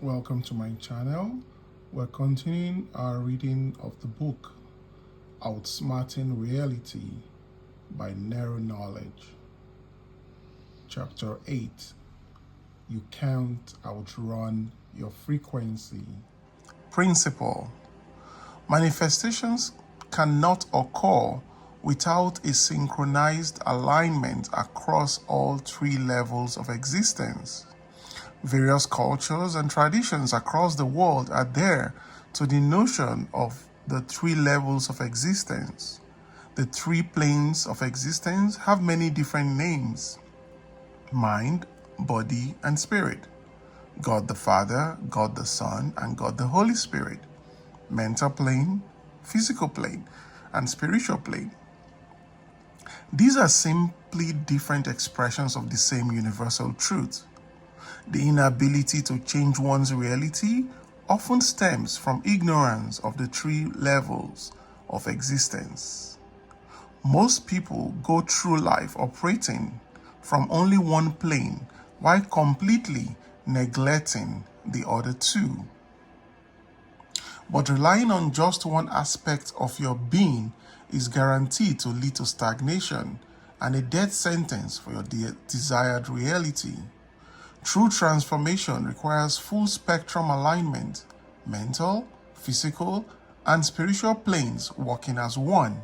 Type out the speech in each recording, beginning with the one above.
Welcome to my channel. We're continuing our reading of the book Outsmarting Reality by Nero Knowledge. Chapter 8. You can't outrun your frequency. Principle. Manifestations cannot occur without a synchronized alignment across all three levels of existence. Various cultures and traditions across the world adhere to the notion of the three levels of existence. The three planes of existence have many different names: mind, body, and spirit. God the Father, God the Son, and God the Holy Spirit. Mental plane, physical plane, and spiritual plane. These are simply different expressions of the same universal truth. The inability to change one's reality often stems from ignorance of the three levels of existence. Most people go through life operating from only one plane while completely neglecting the other two. But relying on just one aspect of your being is guaranteed to lead to stagnation and a death sentence for your desired reality. True transformation requires full spectrum alignment, mental, physical, and spiritual planes working as one.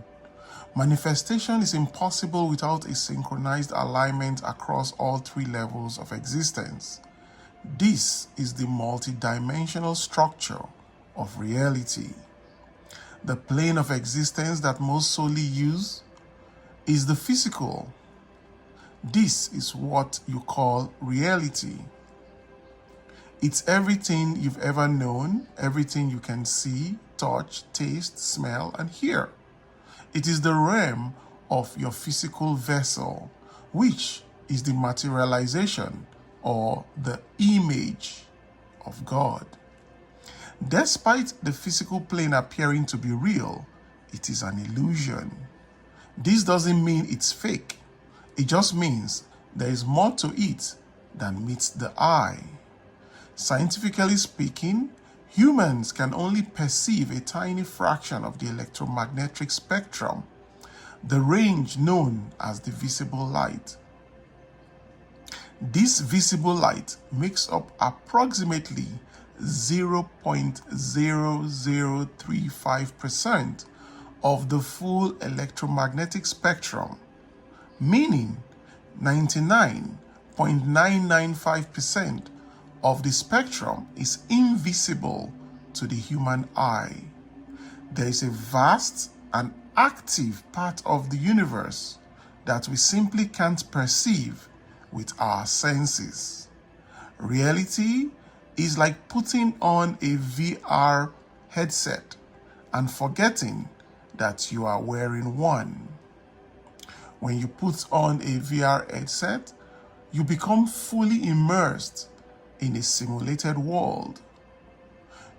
Manifestation is impossible without a synchronized alignment across all three levels of existence. This is the multidimensional structure of reality. The plane of existence that most solely use is the physical. This is what you call reality. It's everything you've ever known, everything you can see, touch, taste, smell, and hear. It is the realm of your physical vessel, which is the materialization or the image of God. Despite the physical plane appearing to be real, it is an illusion. This doesn't mean it's fake. It just means there is more to it than meets the eye. Scientifically speaking, humans can only perceive a tiny fraction of the electromagnetic spectrum, the range known as the visible light. This visible light makes up approximately 0.0035% of the full electromagnetic spectrum, meaning 99.995% of the spectrum is invisible to the human eye. There is a vast and active part of the universe that we simply can't perceive with our senses. Reality is like putting on a VR headset and forgetting that you are wearing one. When you put on a VR headset, you become fully immersed in a simulated world.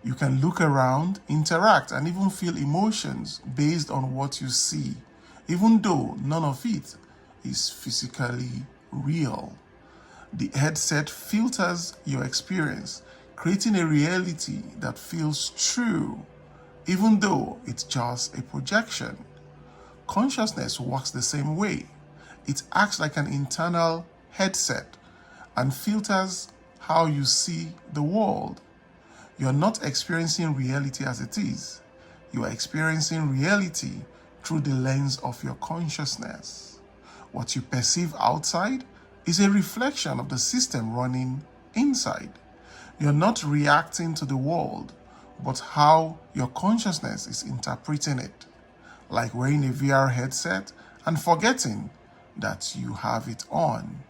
You can look around, interact, and even feel emotions based on what you see, even though none of it is physically real. The headset filters your experience, creating a reality that feels true, even though it's just a projection. Consciousness works the same way. It acts like an internal headset and filters how you see the world. You're not experiencing reality as it is. You are experiencing reality through the lens of your consciousness. What you perceive outside is a reflection of the system running inside. You're not reacting to the world, but how your consciousness is interpreting it, like wearing a VR headset and forgetting that you have it on.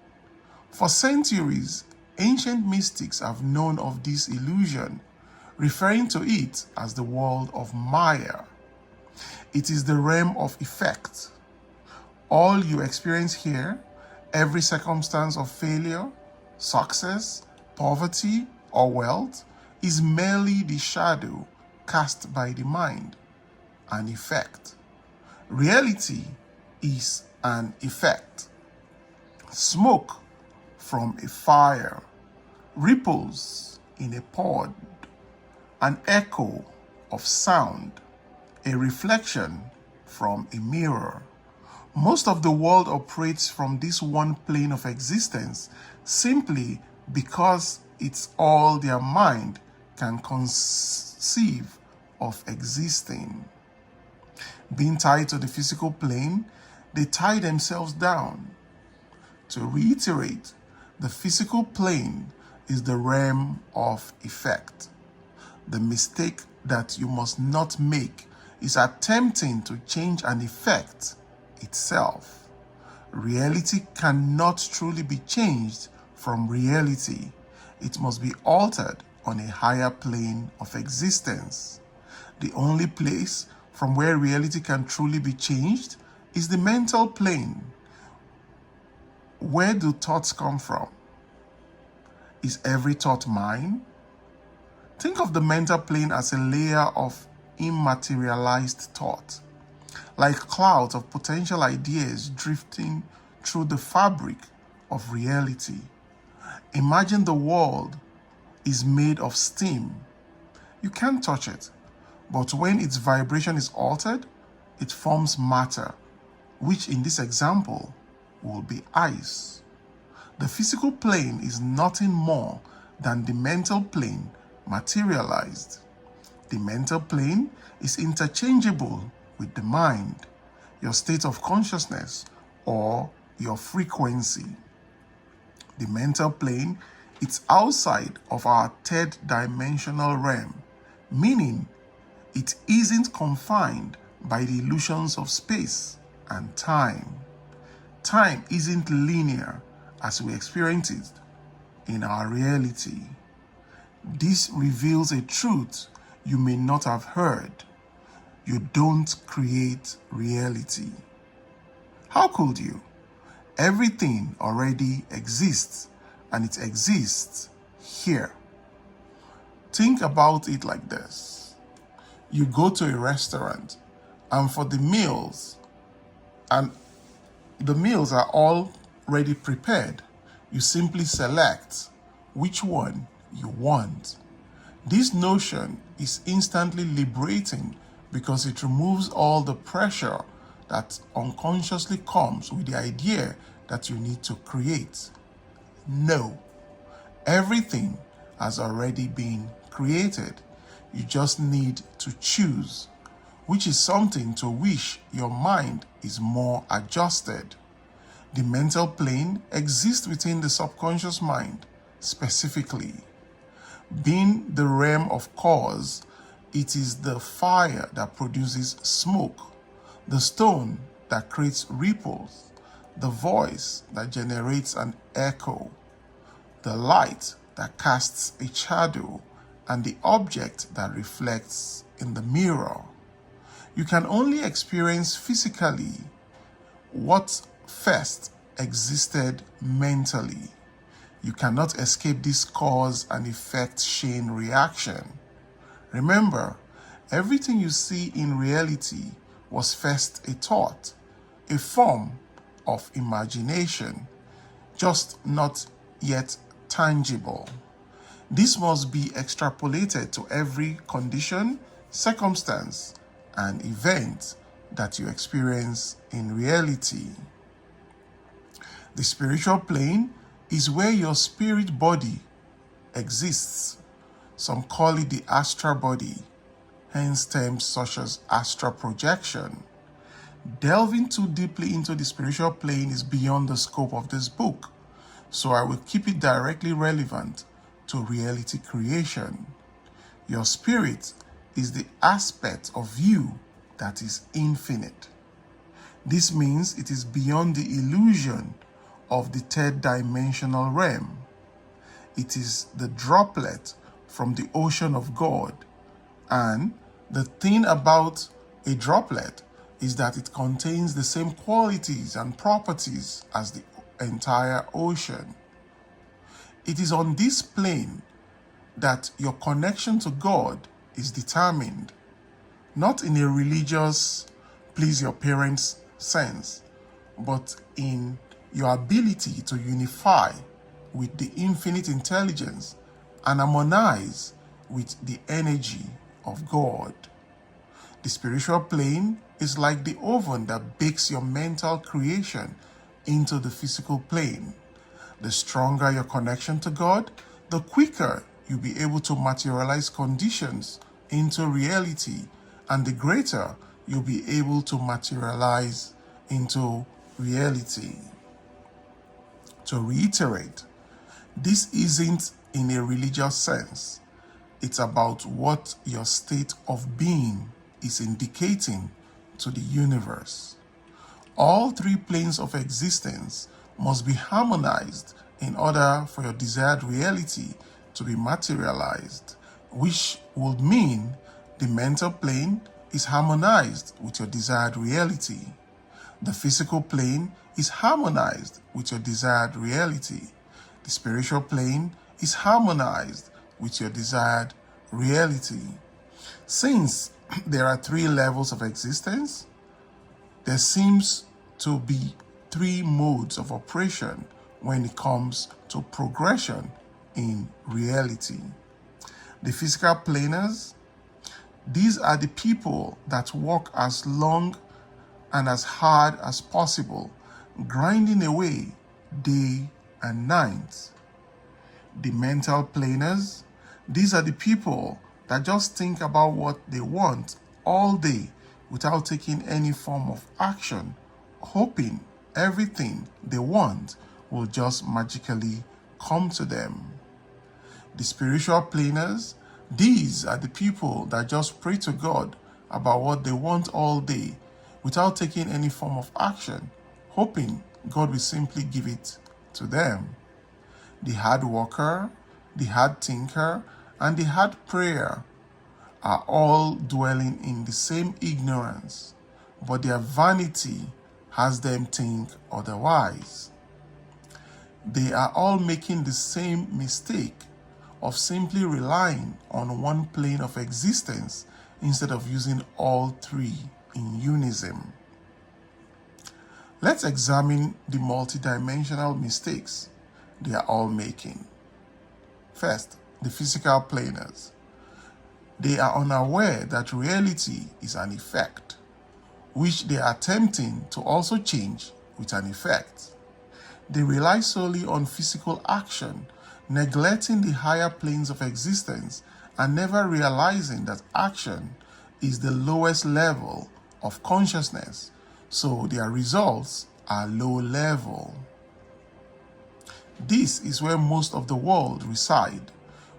For centuries, ancient mystics have known of this illusion, referring to it as the world of Maya. It is the realm of effect. All you experience here, every circumstance of failure, success, poverty, or wealth, is merely the shadow cast by the mind, an effect. Reality is an effect. Smoke from a fire, ripples in a pod, an echo of sound, a reflection from a mirror. Most of the world operates from this one plane of existence simply because it's all their mind can conceive of existing. Being tied to the physical plane, they tie themselves down. To reiterate, the physical plane is the realm of effect. The mistake that you must not make is attempting to change an effect itself. Reality cannot truly be changed from reality. It must be altered on a higher plane of existence. The only place from where reality can truly be changed is the mental plane. Where do thoughts come from? Is every thought mine? Think of the mental plane as a layer of immaterialized thought, like clouds of potential ideas drifting through the fabric of reality. Imagine the world is made of steam. You can't touch it, but when its vibration is altered, it forms matter, which in this example will be ice. The physical plane is nothing more than the mental plane materialized. The mental plane is interchangeable with the mind, your state of consciousness, or your frequency. The mental plane is outside of our third dimensional realm, meaning it isn't confined by the illusions of space and time. Time isn't linear as we experience it in our reality. This reveals a truth you may not have heard. You don't create reality. How could you? Everything already exists, and it exists here. Think about it like this. You go to a restaurant, and for the meals, and the meals are already prepared. You simply select which one you want. This notion is instantly liberating because it removes all the pressure that unconsciously comes with the idea that you need to create. No, everything has already been created. You just need to choose, which is something to which your mind is more adjusted. The mental plane exists within the subconscious mind, specifically. Being the realm of cause, it is the fire that produces smoke, the stone that creates ripples, the voice that generates an echo, the light that casts a shadow, and the object that reflects in the mirror. You can only experience physically what first existed mentally. You cannot escape this cause and effect chain reaction. Remember, everything you see in reality was first a thought, a form of imagination, just not yet tangible. This must be extrapolated to every condition, circumstance, and event that you experience in reality. The spiritual plane is where your spirit body exists. Some call it the astral body, hence terms such as astral projection. Delving too deeply into the spiritual plane is beyond the scope of this book, so I will keep it directly relevant to reality creation. Your spirit is the aspect of you that is infinite. This means it is beyond the illusion of the third dimensional realm. It is the droplet from the ocean of God. And the thing about a droplet is that it contains the same qualities and properties as the entire ocean. It is on this plane that your connection to God is determined, not in a religious please your parents sense, but in your ability to unify with the infinite intelligence and harmonize with the energy of God. The spiritual plane is like the oven that bakes your mental creation into the physical plane. The stronger your connection to God, the quicker you'll be able to materialize conditions into reality, and the greater you'll be able to materialize into reality. To reiterate, this isn't in a religious sense. It's about what your state of being is indicating to the universe. All three planes of existence must be harmonized in order for your desired reality to be materialized, which would mean the mental plane is harmonized with your desired reality. The physical plane is harmonized with your desired reality. The spiritual plane is harmonized with your desired reality. Since there are three levels of existence, there seems to be three modes of operation when it comes to progression in reality. The physical planers, these are the people that work as long and as hard as possible, grinding away day and night. The mental planers, these are the people that just think about what they want all day without taking any form of action, hoping everything they want will just magically come to them. The spiritual planers, these are the people that just pray to God about what they want all day without taking any form of action, hoping God will simply give it to them. The hard worker, the hard thinker, and the hard prayer are all dwelling in the same ignorance, but their vanity has them think otherwise. They are all making the same mistake of simply relying on one plane of existence instead of using all three in unison. Let's examine the multidimensional mistakes they are all making. First, the physical planers. They are unaware that reality is an effect, which they are attempting to also change with an effect. They rely solely on physical action, neglecting the higher planes of existence and never realizing that action is the lowest level of consciousness, so their results are low level. This is where most of the world reside,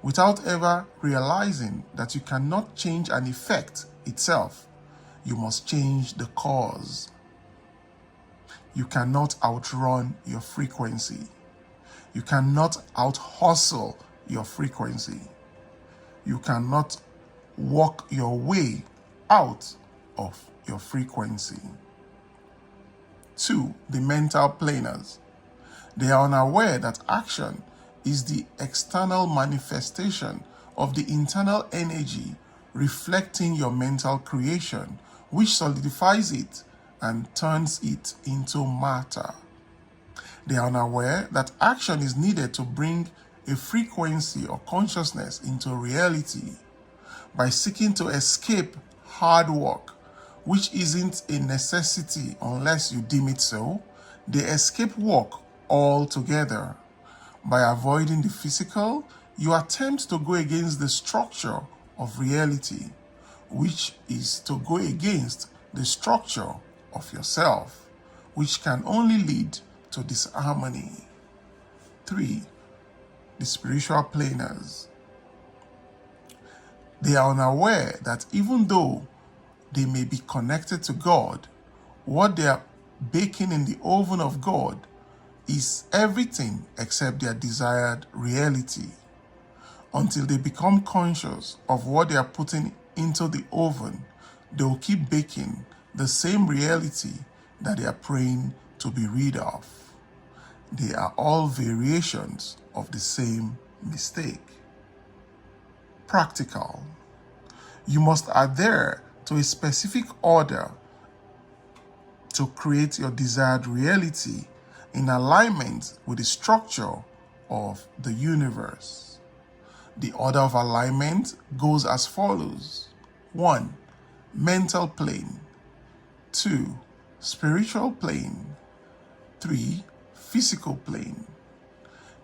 without ever realizing that you cannot change an effect itself. You must change the cause. You cannot outrun your frequency. You cannot out-hustle your frequency. You cannot walk your way out of your frequency. 2. The mental planers. They are unaware that action is the external manifestation of the internal energy reflecting your mental creation, which solidifies it and turns it into matter. They are unaware that action is needed to bring a frequency or consciousness into reality. By seeking to escape hard work, which isn't a necessity unless you deem it so, they escape work altogether. By avoiding the physical, you attempt to go against the structure of reality, which is to go against the structure of yourself, which can only lead to disharmony. 3. The spiritual planers. They are unaware that even though they may be connected to God, what they are baking in the oven of God is everything except their desired reality. Until they become conscious of what they are putting into the oven, they will keep baking the same reality that they are praying to be rid of. They are all variations of the same mistake. Practical. You must adhere to a specific order to create your desired reality in alignment with the structure of the universe. The order of alignment goes as follows: 1. Mental plane. 2. Spiritual plane. 3. Physical plane.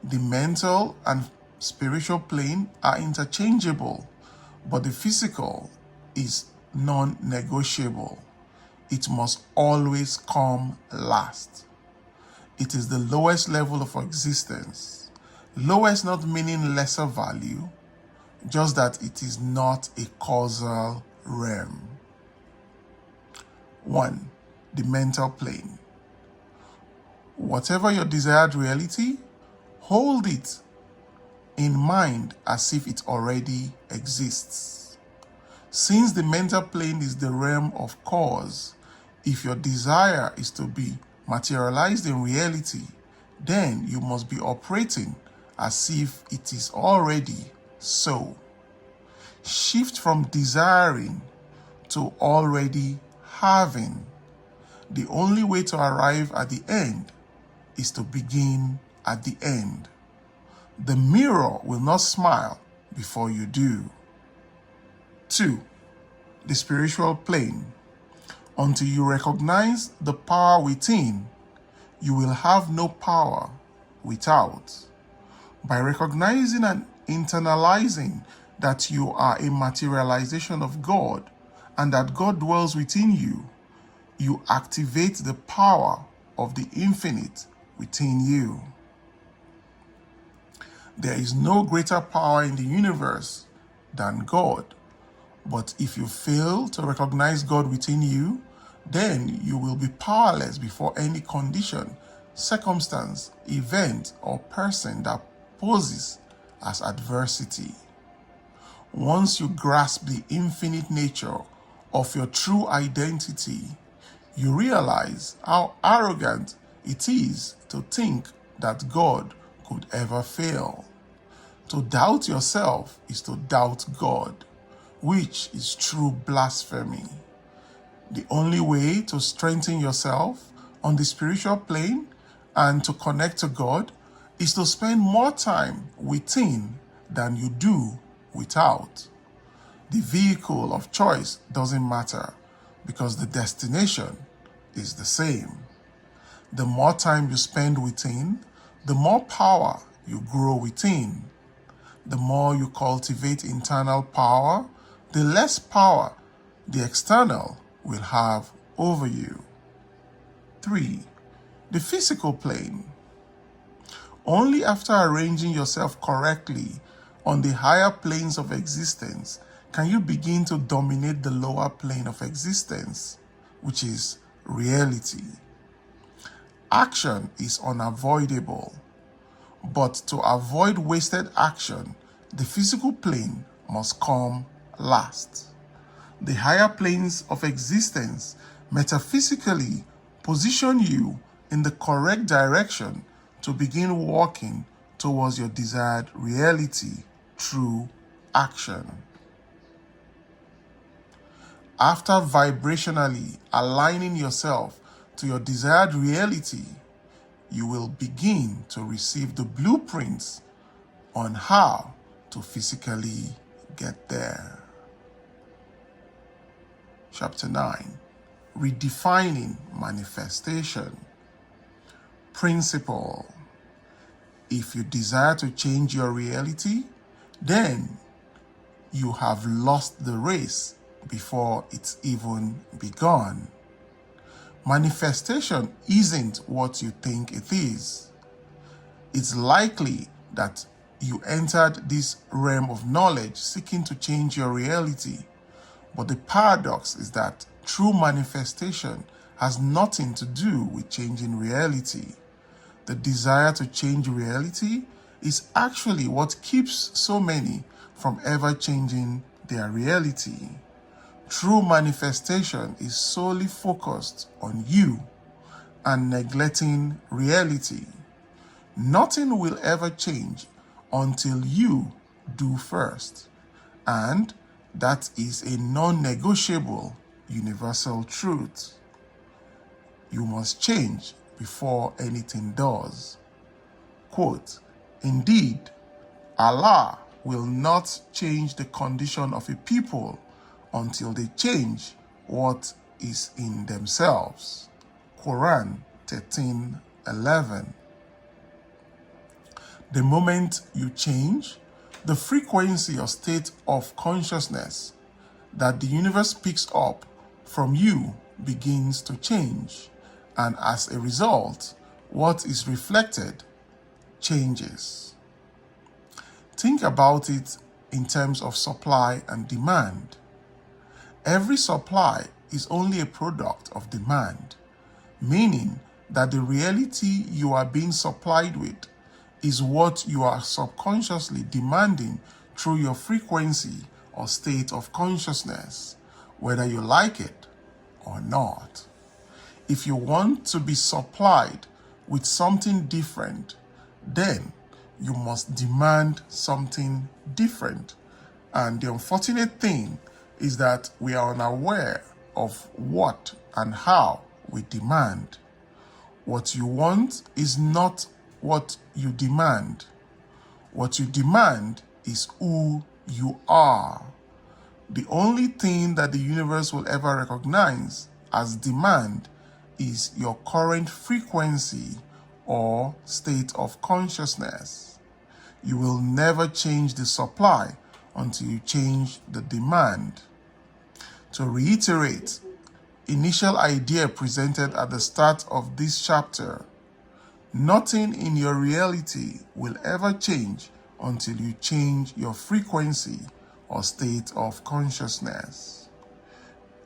The mental and spiritual plane are interchangeable, but the physical is non-negotiable. It must always come last. It is the lowest level of existence. Lowest not meaning lesser value, just that it is not a causal realm. 1. The mental plane. Whatever your desired reality, hold it in mind as if it already exists. Since the mental plane is the realm of cause, if your desire is to be materialized in reality, then you must be operating as if it is already so. Shift from desiring to already having. The only way to arrive at the end is to begin at the end. The mirror will not smile before you do. 2. The spiritual plane. Until you recognize the power within, you will have no power without. By recognizing and internalizing that you are a materialization of God and that God dwells within you, you activate the power of the infinite within you. There is no greater power in the universe than God. But if you fail to recognize God within you, then you will be powerless before any condition, circumstance, event, or person that poses as adversity. Once you grasp the infinite nature of your true identity, you realize how arrogant it is to think that God could ever fail. To doubt yourself is to doubt God, which is true blasphemy. The only way to strengthen yourself on the spiritual plane and to connect to God is to spend more time within than you do without. The vehicle of choice doesn't matter because the destination is the same. The more time you spend within, the more power you grow within. The more you cultivate internal power, the less power the external will have over you. 3. The physical plane. Only after arranging yourself correctly on the higher planes of existence can you begin to dominate the lower plane of existence, which is reality. Action is unavoidable, but to avoid wasted action, the physical plane must come last. The higher planes of existence metaphysically position you in the correct direction to begin walking towards your desired reality through action. After vibrationally aligning yourself to your desired reality, you will begin to receive the blueprints on how to physically get there. Chapter 9. Redefining manifestation. Principle. If you desire to change your reality, then you have lost the race before it's even begun. Manifestation isn't what you think it is. It's likely that you entered this realm of knowledge seeking to change your reality. But the paradox is that true manifestation has nothing to do with changing reality. The desire to change reality is actually what keeps so many from ever changing their reality. True manifestation is solely focused on you and neglecting reality. Nothing will ever change until you do first, and that is a non-negotiable universal truth. You must change before anything does. Quote, "Indeed, Allah will not change the condition of a people until they change what is in themselves. Quran 13:11. The moment you change, the frequency or state of consciousness that the universe picks up from you begins to change, and as a result, what is reflected changes. Think about it in terms of supply and demand. Every supply is only a product of demand, meaning that the reality you are being supplied with is what you are subconsciously demanding through your frequency or state of consciousness, whether you like it or not. If you want to be supplied with something different, then you must demand something different. And the unfortunate thing is that we are unaware of what and how we demand. What you want is not what you demand. What you demand is who you are. The only thing that the universe will ever recognize as demand is your current frequency or state of consciousness. You will never change the supply until you change the demand. To reiterate, initial idea presented at the start of this chapter, nothing in your reality will ever change until you change your frequency or state of consciousness.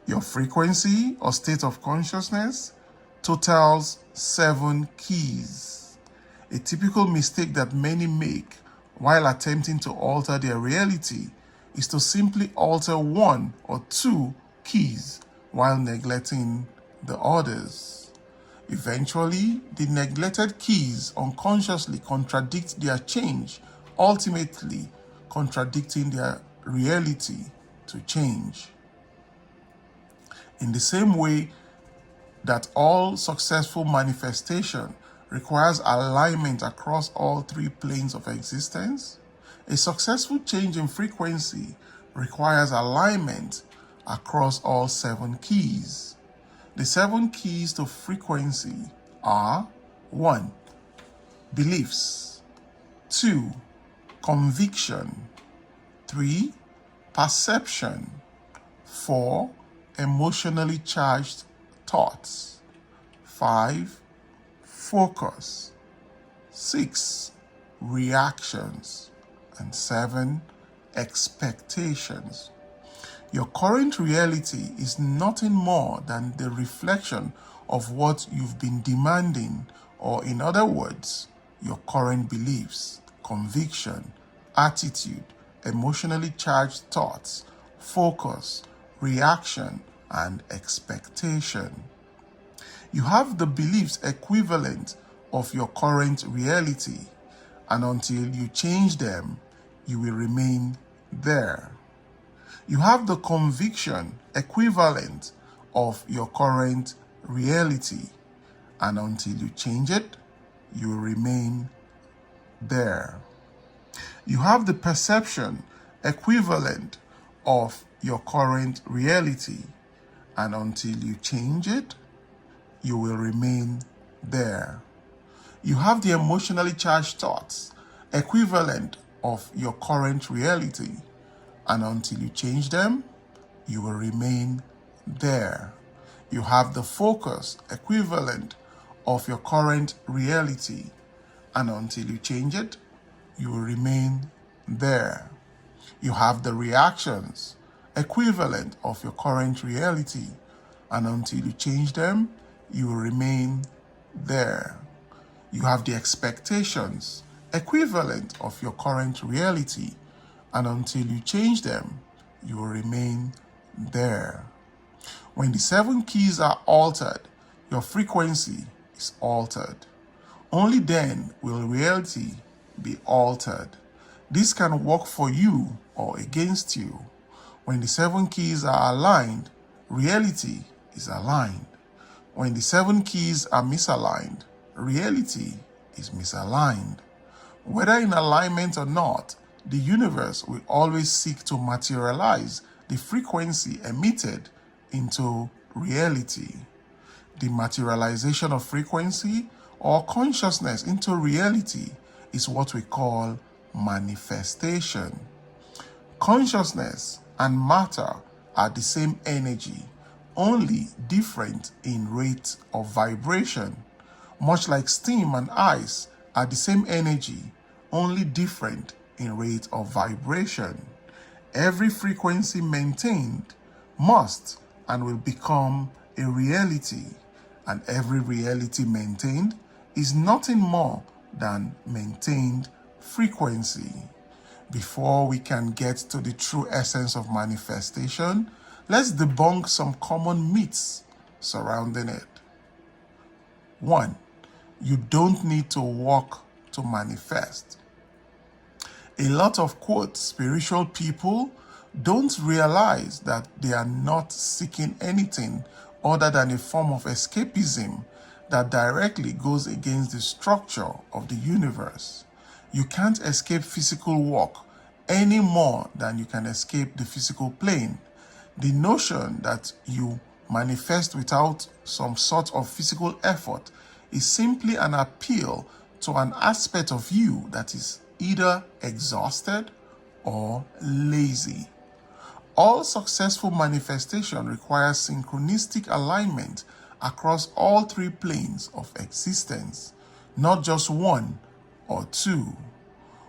Your frequency or state of consciousness totals 7 keys. A typical mistake that many make while attempting to alter their reality is to simply alter 1 or 2 keys while neglecting the others. Eventually, the neglected keys unconsciously contradict their change, ultimately contradicting their reality to change. In the same way that all successful manifestation requires alignment across all 3 planes of existence, a successful change in frequency requires alignment across all 7 keys. The 7 keys to frequency are: 1. Beliefs. 2. Conviction. 3. Perception. 4. Emotionally charged thoughts. 5. Focus. 6. Reactions. And 7. Expectations. Your current reality is nothing more than the reflection of what you've been demanding, or in other words, your current beliefs, conviction, attitude, emotionally charged thoughts, focus, reaction, and expectation. You have the beliefs equivalent of your current reality, and until you change them, you will remain there. You have the conviction equivalent of your current reality, and until you change it, you will remain there. You have the perception equivalent of your current reality, and until you change it, you will remain there. You have the emotionally charged thoughts equivalent of your current reality, and until you change them, you will remain there. You have the focus equivalent of your current reality, and until you change it, you will remain there. You have the reactions equivalent of your current reality, and until you change them, you will remain there. You have the expectations equivalent of your current reality, and until you change them, you will remain there. When the 7 keys are altered, your frequency is altered. Only then will reality be altered. This can work for you or against you. When the 7 keys are aligned, reality is aligned. When the 7 keys are misaligned, reality is misaligned. Whether in alignment or not, the universe will always seek to materialize the frequency emitted into reality. The materialization of frequency or consciousness into reality is what we call manifestation. Consciousness and matter are the same energy, only different in rate of vibration. Much like steam and ice are the same energy, only different in rate of vibration. Every frequency maintained must and will become a reality, and every reality maintained is nothing more than maintained frequency. Before we can get to the true essence of manifestation, let's debunk some common myths surrounding it. 1. You don't need to work to manifest. A lot of, quote, spiritual people don't realize that they are not seeking anything other than a form of escapism that directly goes against the structure of the universe. You can't escape physical work any more than you can escape the physical plane. The notion that you manifest without some sort of physical effort is simply an appeal to an aspect of you that is either exhausted or lazy. All successful manifestation requires synchronistic alignment across all three planes of existence, not just one or two.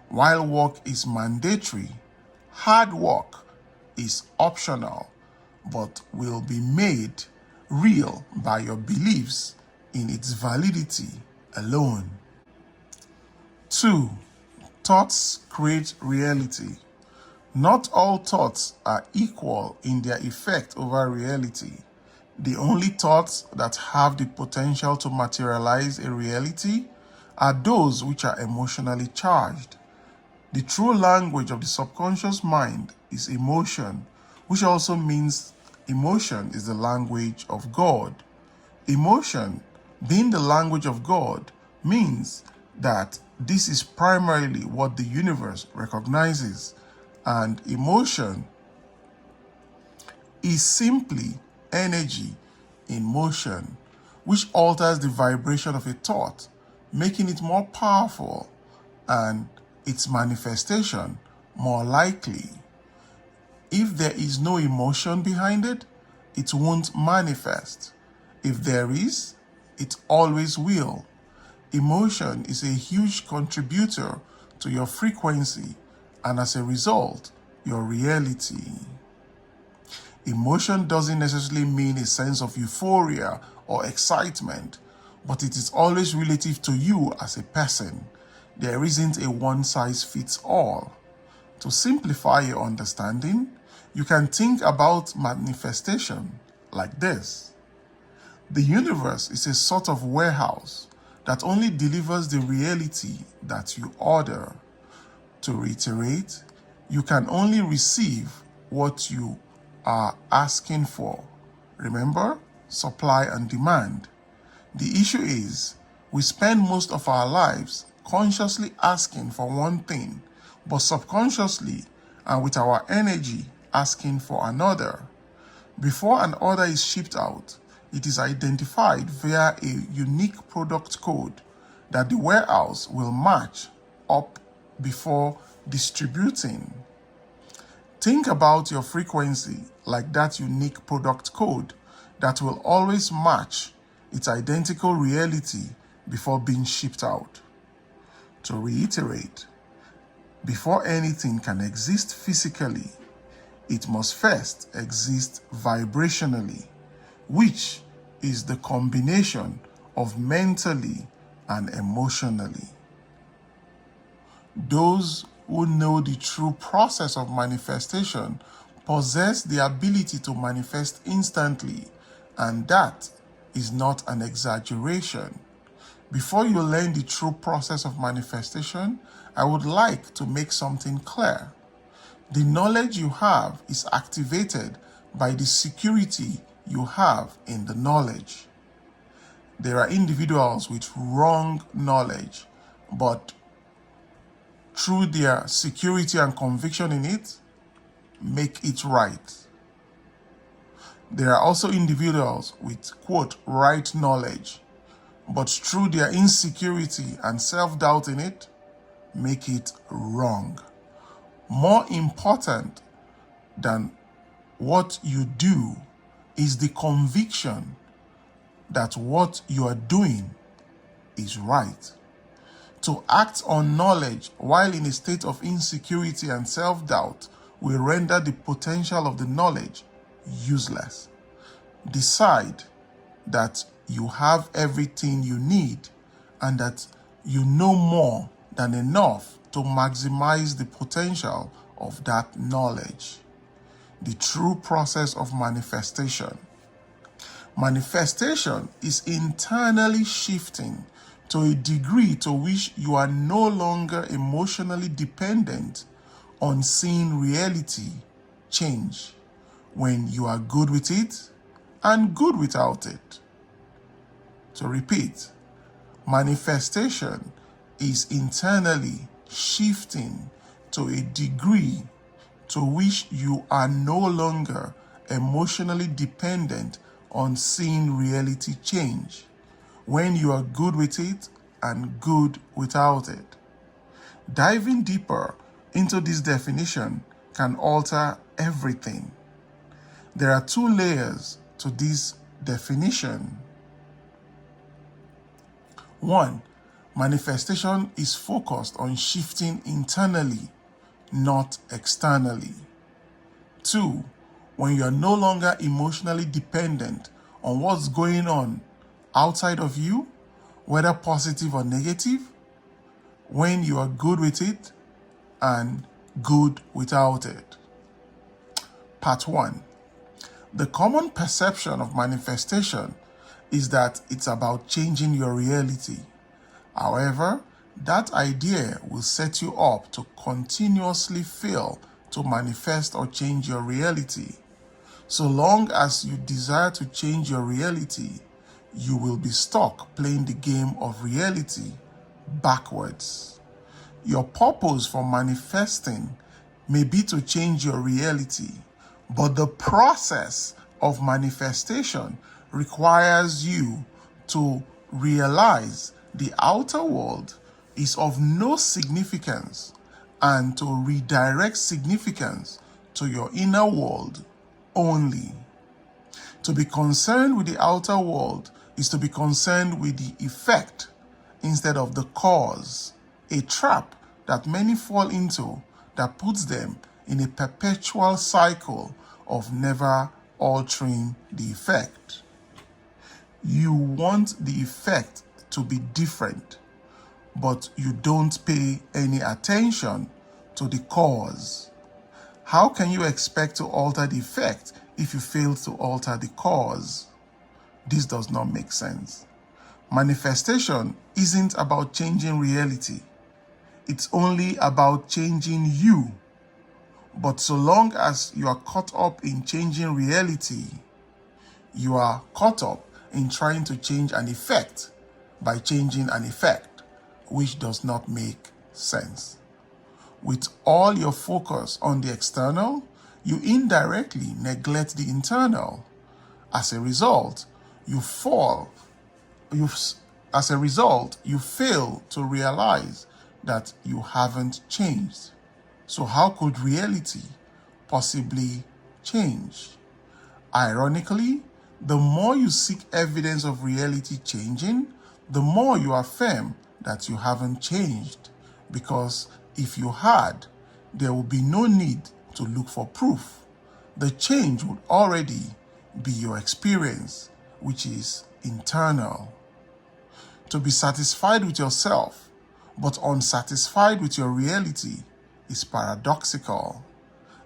While work is mandatory, hard work is optional, but will be made real by your beliefs in its validity alone. 2. Thoughts create reality. Not all thoughts are equal in their effect over reality. The only thoughts that have the potential to materialize a reality are those which are emotionally charged. The true language of the subconscious mind is emotion, which also means emotion is the language of God. Emotion, being the language of God, means that this is primarily what the universe recognizes, and emotion is simply energy in motion, which alters the vibration of a thought, making it more powerful and its manifestation more likely. If there is no emotion behind it, it won't manifest. If there is, it always will. Emotion is a huge contributor to your frequency and as a result, your reality. Emotion doesn't necessarily mean a sense of euphoria or excitement, but it is always relative to you as a person. There isn't a one-size-fits-all. To simplify your understanding, you can think about manifestation like this. The universe is a sort of warehouse that only delivers the reality that you order. To reiterate, you can only receive what you are asking for. Remember, supply and demand. The issue is, we spend most of our lives consciously asking for one thing, but subconsciously and with our energy asking for another. Before an order is shipped out, it is identified via a unique product code that the warehouse will match up before distributing. Think about your frequency like that unique product code that will always match its identical reality before being shipped out. To reiterate, before anything can exist physically, it must first exist vibrationally, which is the combination of mentally and emotionally. Those who know the true process of manifestation possess the ability to manifest instantly, and that is not an exaggeration. Before you learn the true process of manifestation, I would like to make something clear. The knowledge you have is activated by the security you have in the knowledge. There are individuals with wrong knowledge, but through their security and conviction in it, make it right. There are also individuals with, quote, right knowledge, but through their insecurity and self-doubt in it, make it wrong. More important than what you do is the conviction that what you are doing is right. To act on knowledge while in a state of insecurity and self-doubt will render the potential of the knowledge useless. Decide that you have everything you need and that you know more than enough to maximize the potential of that knowledge. The true process of manifestation. Manifestation is internally shifting to a degree to which you are no longer emotionally dependent on seeing reality change when you are good with it and good without it. To repeat, manifestation is internally shifting to a degree to which you are no longer emotionally dependent on seeing reality change when you are good with it and good without it. Diving deeper into this definition can alter everything. There are two layers to this definition. One, manifestation is focused on shifting internally, not externally. Two, when you are no longer emotionally dependent on what's going on outside of you, whether positive or negative, when you are good with it and good without it. Part 1. The common perception of manifestation is that it's about changing your reality. However, that idea will set you up to continuously fail to manifest or change your reality. So long as you desire to change your reality, you will be stuck playing the game of reality backwards. Your purpose for manifesting may be to change your reality, but the process of manifestation requires you to realize the outer world is of no significance and to redirect significance to your inner world only. To be concerned with the outer world is to be concerned with the effect instead of the cause, a trap that many fall into that puts them in a perpetual cycle of never altering the effect. You want the effect to be different, but you don't pay any attention to the cause. How can you expect to alter the effect if you fail to alter the cause? This does not make sense. Manifestation isn't about changing reality. It's only about changing you. But so long as you are caught up in changing reality, you are caught up in trying to change an effect by changing an effect, which does not make sense. With all your focus on the external, you indirectly neglect the internal. As a result, you fail to realize that you haven't changed. So how could reality possibly change? Ironically, the more you seek evidence of reality changing, the more you affirm that you haven't changed. Because if you had, there would be no need to look for proof. The change would already be your experience, which is internal. To be satisfied with yourself, but unsatisfied with your reality is paradoxical.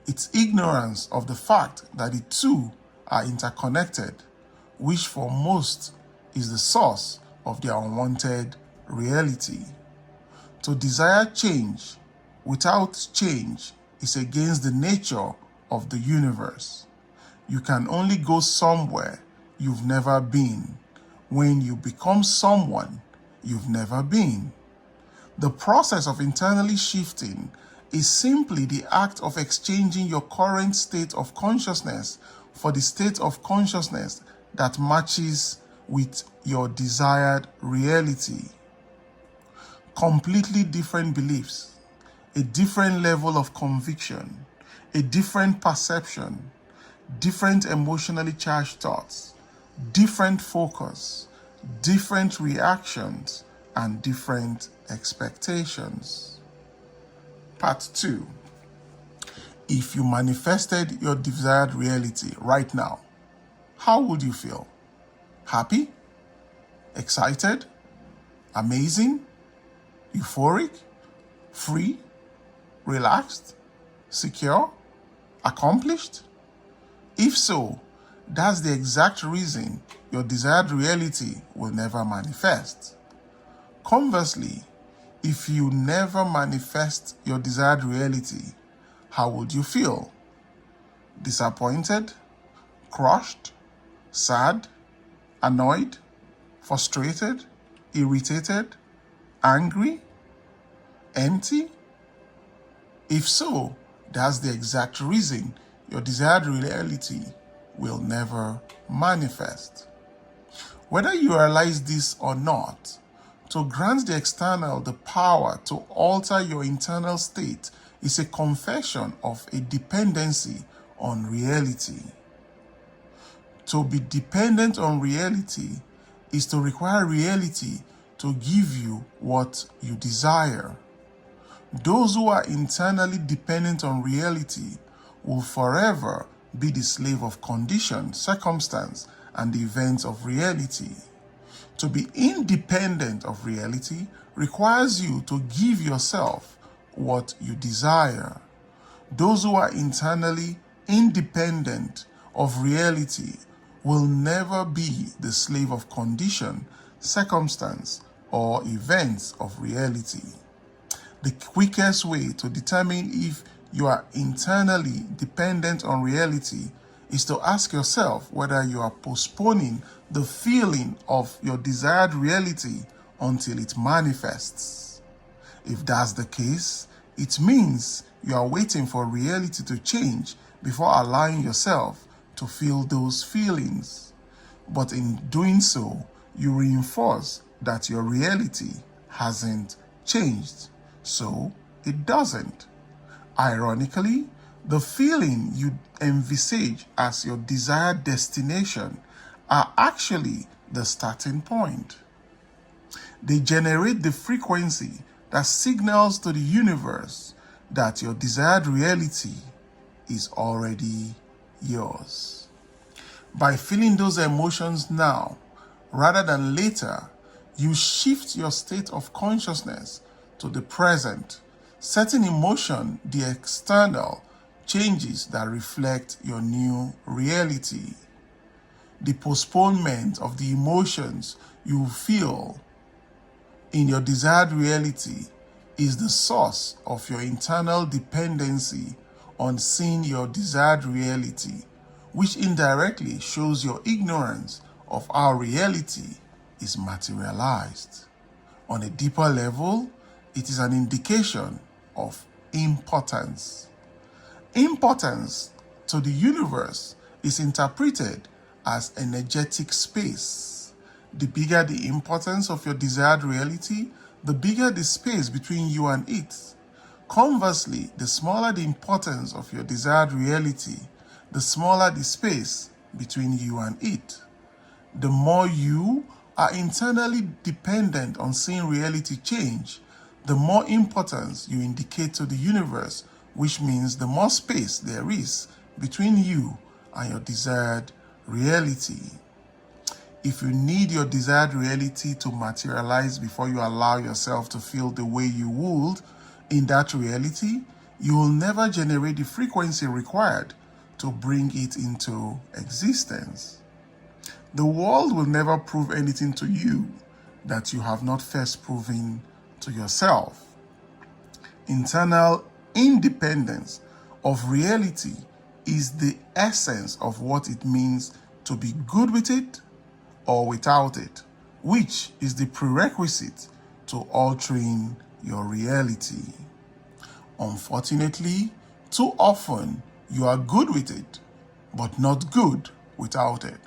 It's ignorance of the fact that the two are interconnected, which for most is the source of their unwanted reality. To desire change without change is against the nature of the universe. You can only go somewhere you've never been when you become someone you've never been. The process of internally shifting is simply the act of exchanging your current state of consciousness for the state of consciousness that matches with your desired reality. Completely different beliefs, a different level of conviction, a different perception, different emotionally charged thoughts, different focus, different reactions, and different expectations. Part 2. If you manifested your desired reality right now, how would you feel? Happy? Excited? Amazing? Euphoric? Free? Relaxed? Secure? Accomplished? If so, that's the exact reason your desired reality will never manifest. Conversely, if you never manifest your desired reality, how would you feel? Disappointed? Crushed? Sad? Annoyed? Frustrated? Irritated? Angry? Empty? If so, that's the exact reason your desired reality will never manifest. Whether you realize this or not, to grant the external the power to alter your internal state is a confession of a dependency on reality. To be dependent on reality is to require reality to give you what you desire. Those who are internally dependent on reality will forever be the slave of condition, circumstance, and the events of reality. To be independent of reality requires you to give yourself what you desire. Those who are internally independent of reality will never be the slave of condition, circumstance, or events of reality. The quickest way to determine if you are internally dependent on reality is to ask yourself whether you are postponing the feeling of your desired reality until it manifests. If that's the case, it means you are waiting for reality to change before allowing yourself to feel those feelings. But in doing so, you reinforce that your reality hasn't changed, so it doesn't. Ironically, the feeling you envisage as your desired destination are actually the starting point. They generate the frequency that signals to the universe that your desired reality is already yours. By feeling those emotions now, rather than later, you shift your state of consciousness to the present, setting in motion the external changes that reflect your new reality. The postponement of the emotions you feel in your desired reality is the source of your internal dependency on seeing your desired reality, which indirectly shows your ignorance of how reality is materialized. On a deeper level, it is an indication of importance. Importance to the universe is interpreted as energetic space. The bigger the importance of your desired reality, the bigger the space between you and it. Conversely, the smaller the importance of your desired reality, the smaller the space between you and it. The more you are internally dependent on seeing reality change, the more importance you indicate to the universe, which means the more space there is between you and your desired reality. If you need your desired reality to materialize before you allow yourself to feel the way you would in that reality, you will never generate the frequency required to bring it into existence. The world will never prove anything to you that you have not first proven to yourself. Internal independence of reality is the essence of what it means to be good with it or without it, which is the prerequisite to altering your reality. Unfortunately, too often you are good with it, but not good without it.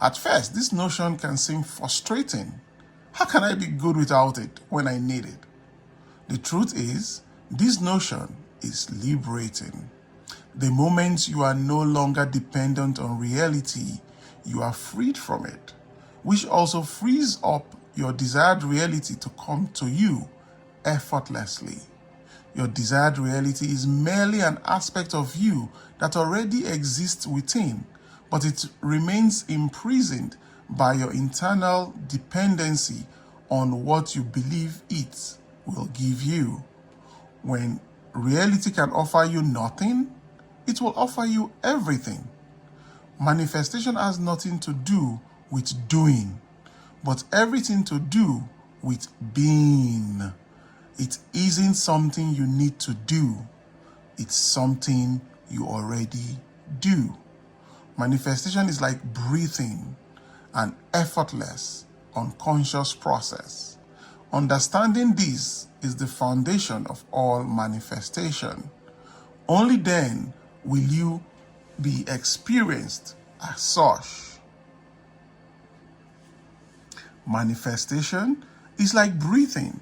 At first, this notion can seem frustrating. How can I be good without it when I need it? The truth is, this notion is liberating. The moment you are no longer dependent on reality, you are freed from it, which also frees up your desired reality to come to you effortlessly. Your desired reality is merely an aspect of you that already exists within, but it remains imprisoned by your internal dependency on what you believe it will give you. When reality can offer you nothing, it will offer you everything. Manifestation has nothing to do with doing, but everything to do with being. It isn't something you need to do. It's something you already do. Manifestation is like breathing, an effortless, unconscious process. Understanding this is the foundation of all manifestation. Only then will you be experienced as such. Manifestation is like breathing,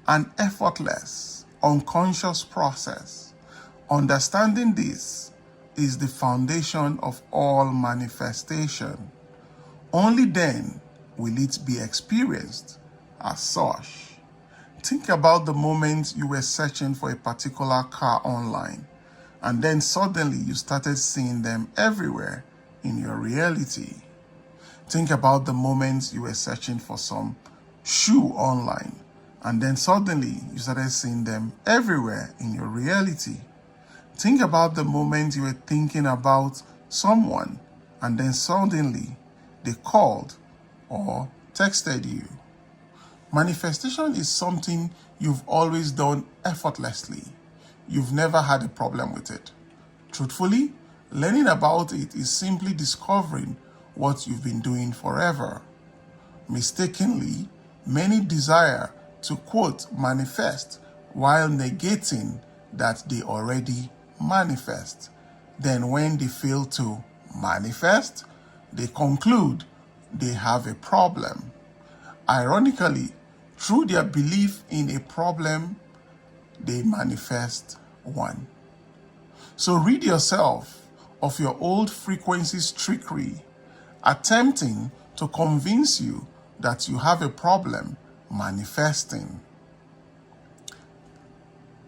an effortless, unconscious process. Understanding this is the foundation of all manifestation. Only then will it be experienced as such. Think about the moment you were searching for a particular car online, and then suddenly you started seeing them everywhere in your reality. Think about the moment you were searching for some shoe online, and then suddenly you started seeing them everywhere in your reality. Think about the moment you were thinking about someone, and then suddenly they called or texted you. Manifestation is something you've always done effortlessly. You've never had a problem with it. Truthfully, learning about it is simply discovering what you've been doing forever. Mistakenly, many desire to, quote, manifest while negating that they already manifest. Then when they fail to manifest, they conclude they have a problem. Ironically, through their belief in a problem, they manifest one. So rid yourself of your old frequency's trickery, attempting to convince you that you have a problem manifesting.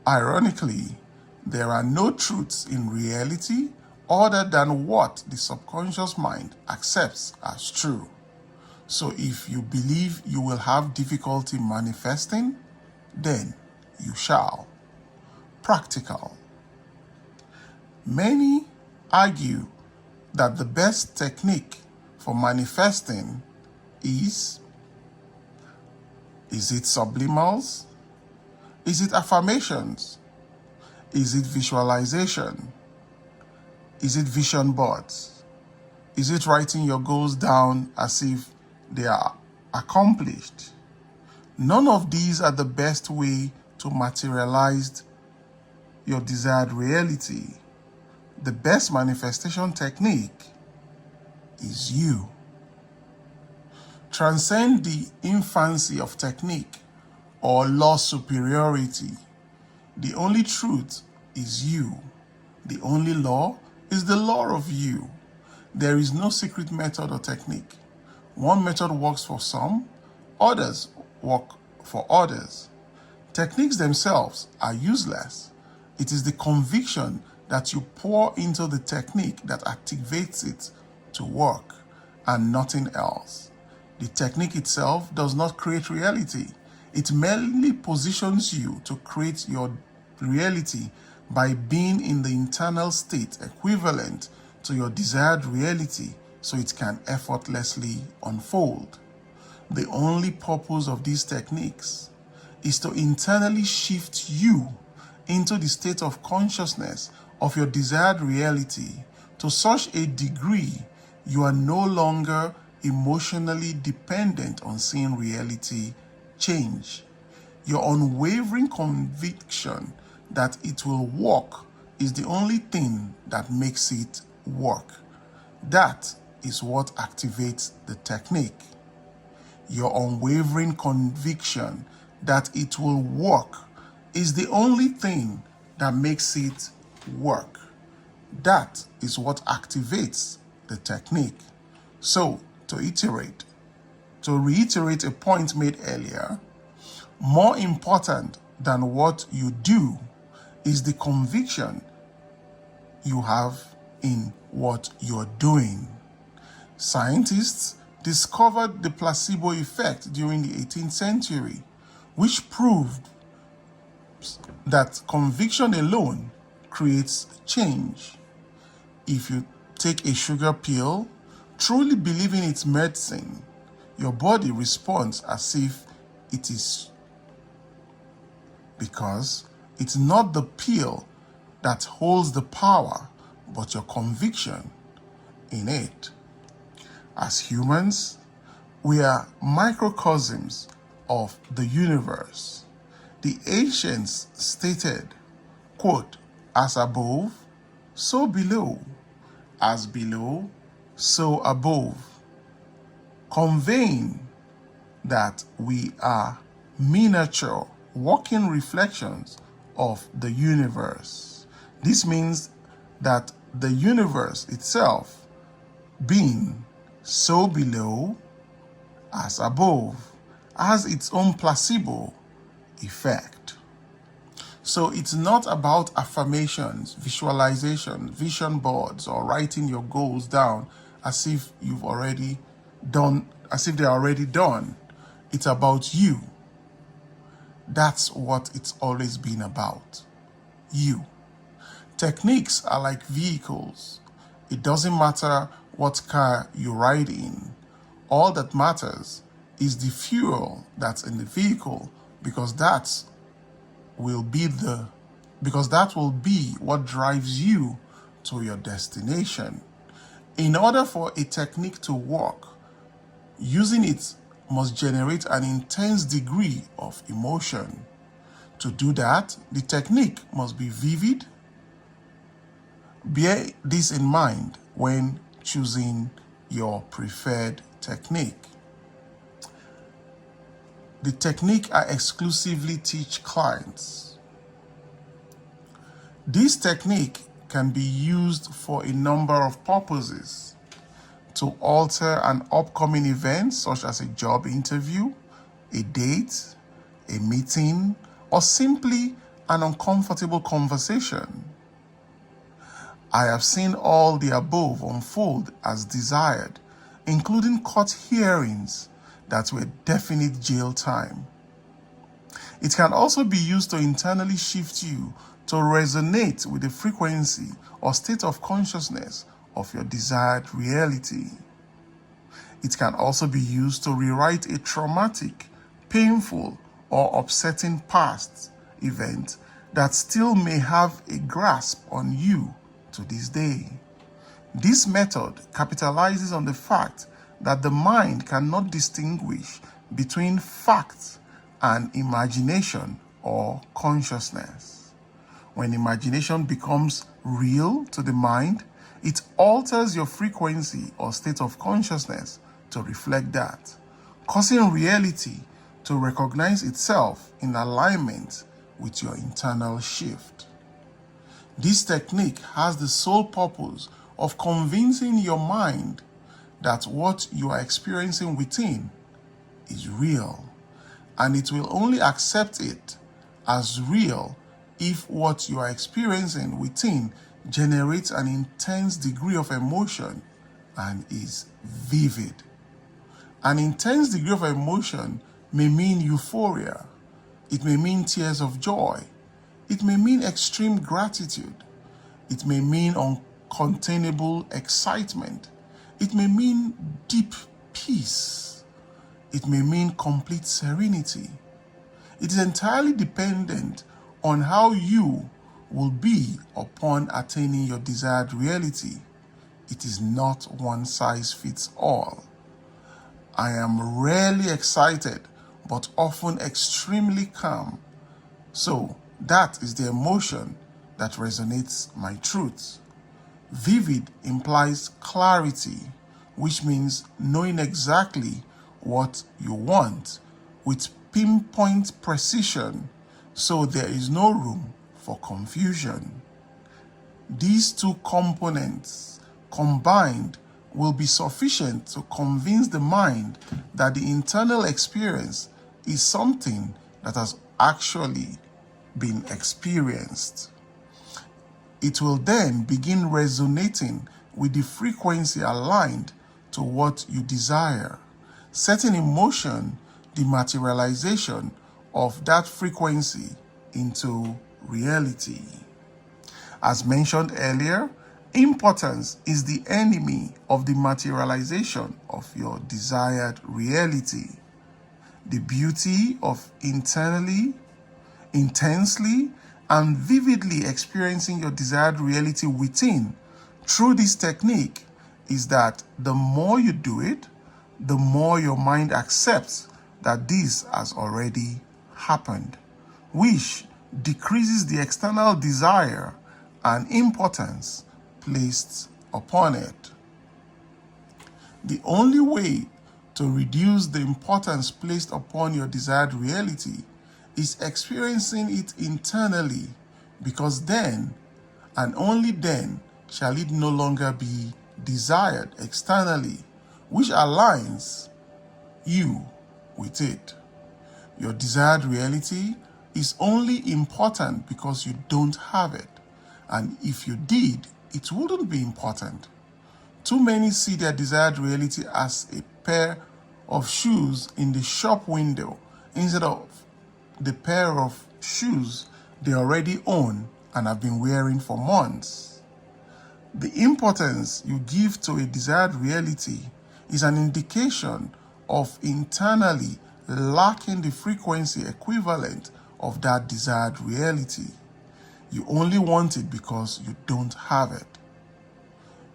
Ironically, there are no truths in reality other than what the subconscious mind accepts as true. So if you believe you will have difficulty manifesting, then you shall. Practical. Many argue that the best technique for manifesting is it sublimals? Is it affirmations? Is it visualization? Is it vision boards? Is it writing your goals down as if they are accomplished? None of these are the best way to materialize your desired reality. The best manifestation technique is you. Transcend the infancy of technique or law superiority. The only truth is you. The only law is the law of you. There is no secret method or technique. One method works for some, others work for others. Techniques themselves are useless. It is the conviction that you pour into the technique that activates it to work, and nothing else. The technique itself does not create reality. It merely positions you to create your reality by being in the internal state equivalent to your desired reality so it can effortlessly unfold. The only purpose of these techniques is to internally shift you into the state of consciousness of your desired reality to such a degree you are no longer emotionally dependent on seeing reality change. Your unwavering conviction that it will work is the only thing that makes it work. That is what activates the technique. Your unwavering conviction that it will work is the only thing that makes it work. That is what activates the technique. So, to reiterate a point made earlier, more important than what you do is the conviction you have in what you're doing. Scientists discovered the placebo effect during the 18th century, which proved that conviction alone creates change. If you take a sugar pill, truly believing it's medicine, your body responds as if it is, because it's not the pill that holds the power, but your conviction in it. As humans, we are microcosms of the universe. The ancients stated, quote, as above, so below, as below, so above, conveying that we are miniature walking reflections of the universe. This means that the universe itself, being so below as above, has its own placebo effect. So it's not about affirmations, visualization, vision boards, or writing your goals down as if they're already done. It's about you. That's what it's always been about. You. Techniques are like vehicles. It doesn't matter what car you ride in. All that matters is the fuel that's in the vehicle, because that will be what drives you to your destination. In order for a technique to work, using it must generate an intense degree of emotion. To do that, the technique must be vivid. Bear this in mind when choosing your preferred technique. The technique I exclusively teach clients. This technique can be used for a number of purposes: to alter an upcoming event, such as a job interview, a date, a meeting, or simply an uncomfortable conversation. I have seen all the above unfold as desired, including court hearings that were definite jail time. It can also be used to internally shift you to resonate with the frequency or state of consciousness of your desired reality. It can also be used to rewrite a traumatic, painful, or upsetting past event that still may have a grasp on you to this day. This method capitalizes on the fact that the mind cannot distinguish between fact and imagination or consciousness. When imagination becomes real to the mind, it alters your frequency or state of consciousness to reflect that, causing reality to recognize itself in alignment with your internal shift. This technique has the sole purpose of convincing your mind that what you are experiencing within is real, and it will only accept it as real if what you are experiencing within generates an intense degree of emotion and is vivid. An intense degree of emotion may mean euphoria. It may mean tears of joy. It may mean extreme gratitude. It may mean uncontainable excitement. It may mean deep peace. It may mean complete serenity. It is entirely dependent on how you will be upon attaining your desired reality. It is not one size fits all. I am rarely excited but often extremely calm. So that is the emotion that resonates my truth. Vivid implies clarity, which means knowing exactly what you want with pinpoint precision, so there is no room for confusion. These two components combined will be sufficient to convince the mind that the internal experience is something that has actually been experienced. It will then begin resonating with the frequency aligned to what you desire, setting in motion the materialization of that frequency into reality. As mentioned earlier, importance is the enemy of the materialization of your desired reality. The beauty of intensely and vividly experiencing your desired reality within through this technique is that the more you do it, the more your mind accepts that this has already happened, which decreases the external desire and importance placed upon it. The only way to reduce the importance placed upon your desired reality is experiencing it internally, because then and only then shall it no longer be desired externally, which aligns you with it. Your desired reality is only important because you don't have it, and if you did, it wouldn't be important. Too many see their desired reality as a pair of shoes in the shop window instead of the pair of shoes they already own and have been wearing for months. The importance you give to a desired reality is an indication of internally lacking the frequency equivalent of that desired reality. You only want it because you don't have it.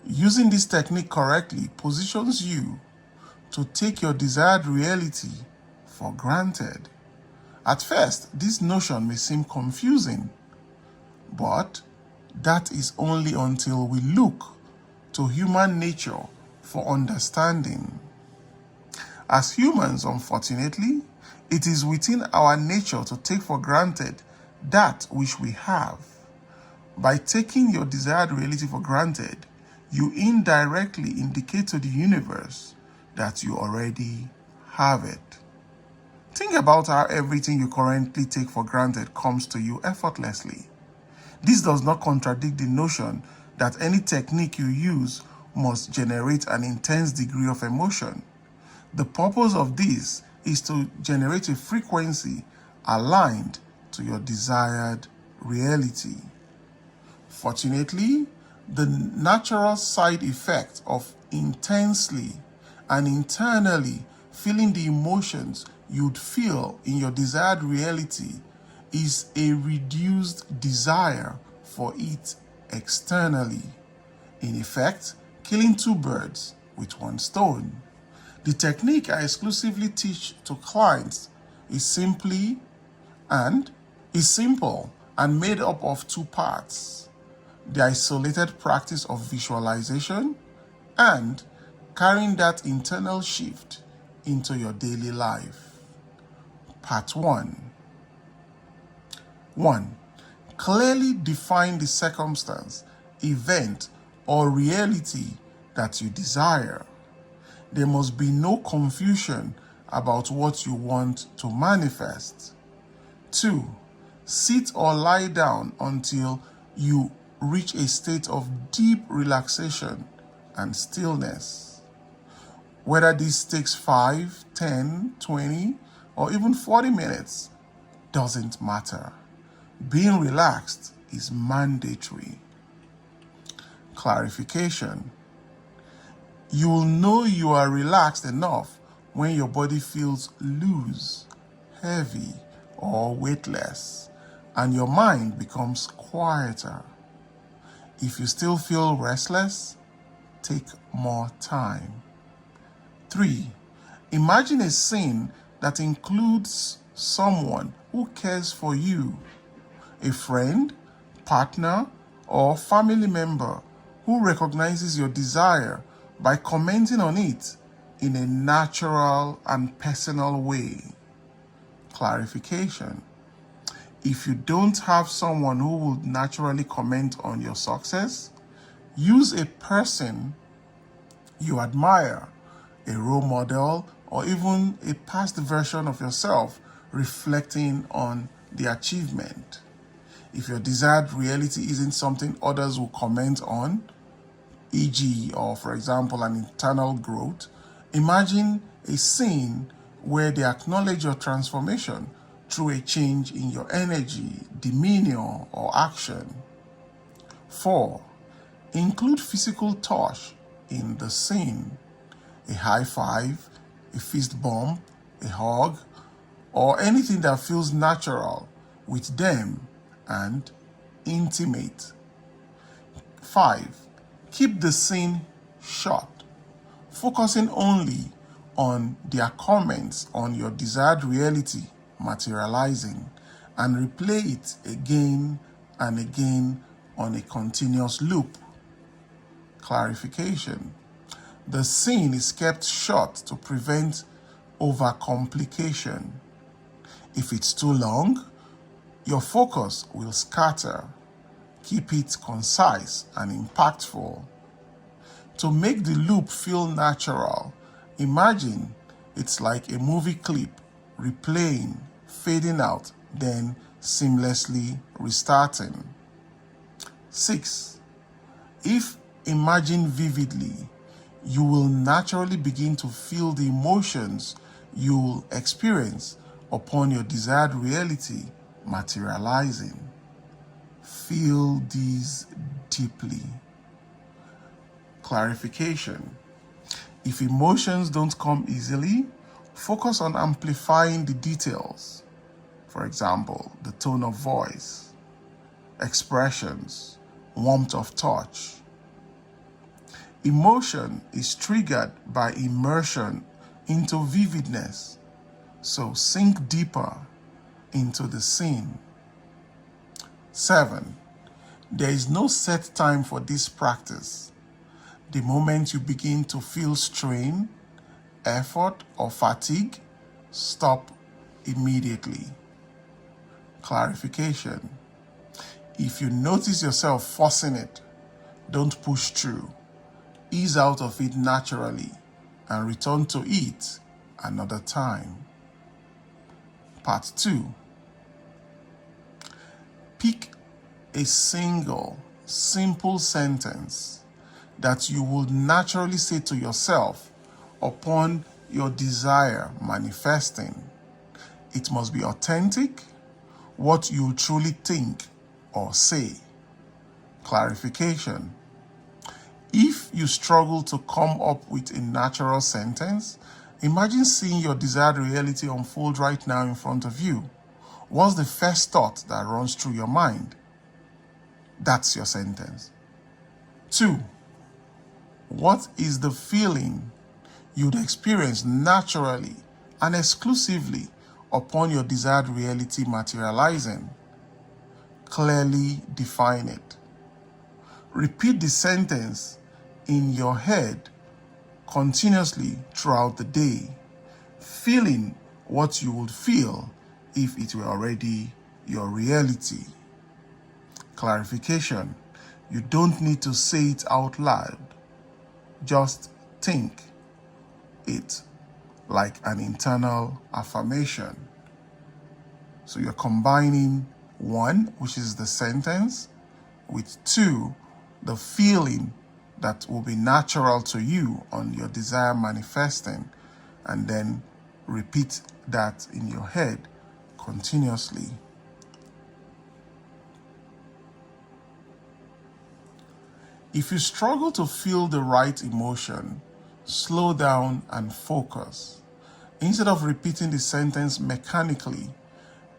Using this technique correctly positions you to take your desired reality for granted. At first, this notion may seem confusing, but that is only until we look to human nature for understanding. As humans, unfortunately, it is within our nature to take for granted that which we have. By taking your desired reality for granted, you indirectly indicate to the universe that you already have it. Think about how everything you currently take for granted comes to you effortlessly. This does not contradict the notion that any technique you use must generate an intense degree of emotion. The purpose of this is to generate a frequency aligned to your desired reality. Fortunately, the natural side effect of intensely and internally feeling the emotions you'd feel in your desired reality is a reduced desire for it externally. In effect, killing two birds with one stone. The technique I exclusively teach to clients is simple and made up of two parts: the isolated practice of visualization and carrying that internal shift into your daily life. Part 1. 1. Clearly define the circumstance, event, or reality that you desire. There must be no confusion about what you want to manifest. 2. Sit or lie down until you reach a state of deep relaxation and stillness. Whether this takes 5, 10, 20, or even 40 minutes doesn't matter. Being relaxed is mandatory. Clarification. You will know you are relaxed enough when your body feels loose, heavy, or weightless, and your mind becomes quieter. If you still feel restless, take more time. 3. Imagine a scene that includes someone who cares for you, a friend, partner, or family member who recognizes your desire by commenting on it in a natural and personal way. Clarification. If you don't have someone who would naturally comment on your success, use a person you admire, a role model, or even a past version of yourself reflecting on the achievement. If your desired reality isn't something others will comment on, e.g., or for example, an internal growth, imagine a scene where they acknowledge your transformation through a change in your energy, demeanor, or action. 4. Include physical touch in the scene. A high five, a fist bump, a hug, or anything that feels natural with them and intimate. 5. Keep the scene short, focusing only on their comments on your desired reality materializing, and replay it again and again on a continuous loop. Clarification. The scene is kept short to prevent overcomplication. If it's too long, your focus will scatter. Keep it concise and impactful. To make the loop feel natural, imagine it's like a movie clip, replaying, fading out, then seamlessly restarting. 6. If imagined vividly, you will naturally begin to feel the emotions you'll experience upon your desired reality materializing. Feel these deeply. Clarification. If emotions don't come easily, focus on amplifying the details. For example, the tone of voice, expressions, warmth of touch. Emotion is triggered by immersion into vividness, so sink deeper into the scene. 7. There is no set time for this practice. The moment you begin to feel strain, effort, or fatigue, stop immediately. Clarification. If you notice yourself forcing it, don't push through. Ease out of it naturally and return to it another time. Part 2. Pick a single, simple sentence that you would naturally say to yourself upon your desire manifesting. It must be authentic, what you truly think or say. Clarification. If you struggle to come up with a natural sentence, imagine seeing your desired reality unfold right now in front of you. What's the first thought that runs through your mind? That's your sentence. 2. What is the feeling you'd experience naturally and exclusively upon your desired reality materializing? Clearly define it. Repeat the sentence in your head continuously throughout the day, feeling what you would feel if it were already your reality. Clarification. You don't need to say it out loud. Just think it like an internal affirmation. So you're combining 1, which is the sentence, with 2, the feeling that will be natural to you on your desire manifesting, and then repeat that in your head continuously. If you struggle to feel the right emotion, slow down and focus. Instead of repeating the sentence mechanically,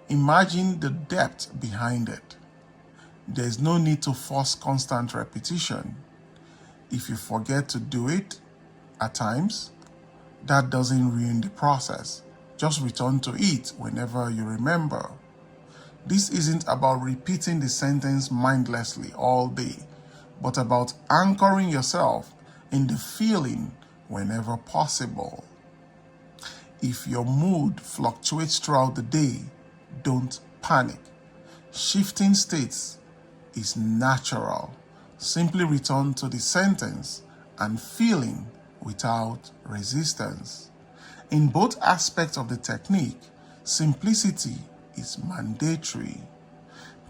imagine the depth behind it. There is no need to force constant repetition. If you forget to do it at times, that doesn't ruin the process. Just return to it whenever you remember. This isn't about repeating the sentence mindlessly all day, but about anchoring yourself in the feeling whenever possible. If your mood fluctuates throughout the day, don't panic. Shifting states is natural. Simply return to the sentence and feeling without resistance. In both aspects of the technique, simplicity is mandatory.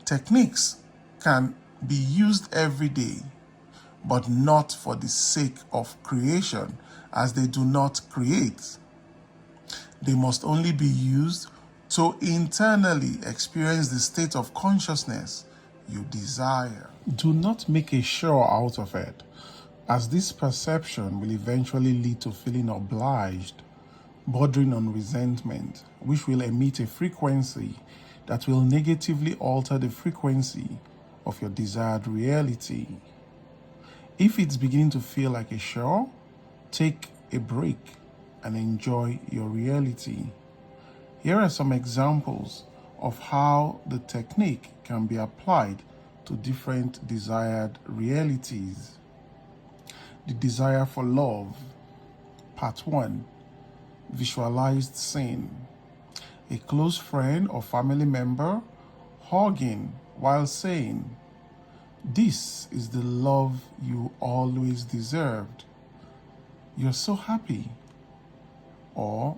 Techniques can be used every day, but not for the sake of creation, as they do not create. They must only be used to internally experience the state of consciousness you desire. Do not make a show out of it, as this perception will eventually lead to feeling obliged, bordering on resentment, which will emit a frequency that will negatively alter the frequency of your desired reality. If it's beginning to feel like a show, take a break and enjoy your reality. Here are some examples of how the technique can be applied to different desired realities. The desire for love. Part 1. Visualized scene. A close friend or family member hugging while saying, "This is the love you always deserved. You're so happy." Or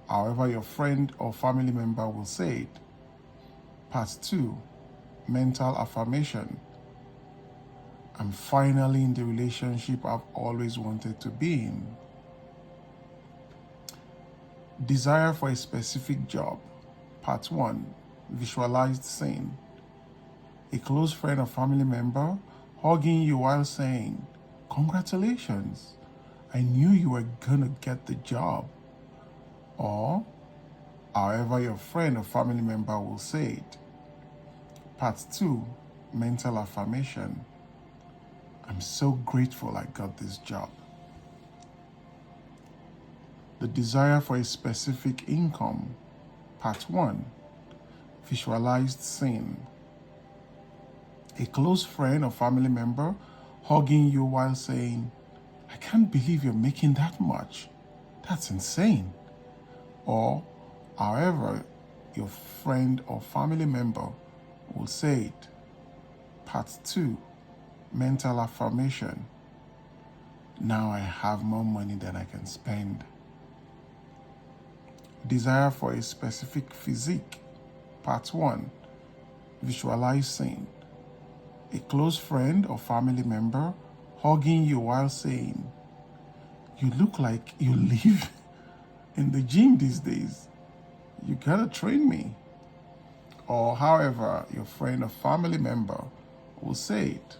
however your friend or family member will say it. Part 2. Mental affirmation. "I'm finally in the relationship I've always wanted to be in." Desire for a specific job. Part 1. Visualized scene. A close friend or family member hugging you while saying, "Congratulations, I knew you were gonna get the job." Or however your friend or family member will say it. Part 2. Mental affirmation. "I'm so grateful I got this job." The desire for a specific income. Part 1. Visualized scene. A close friend or family member hugging you while saying, "I can't believe you're making that much. That's insane." Or however your friend or family member will say it. Part 2. Mental affirmation. "Now I have more money than I can spend." Desire for a specific physique. Part 1. Visualize scene. A close friend or family member hugging you while saying, "You look like you live in the gym these days. You gotta train me." Or however your friend or family member will say it.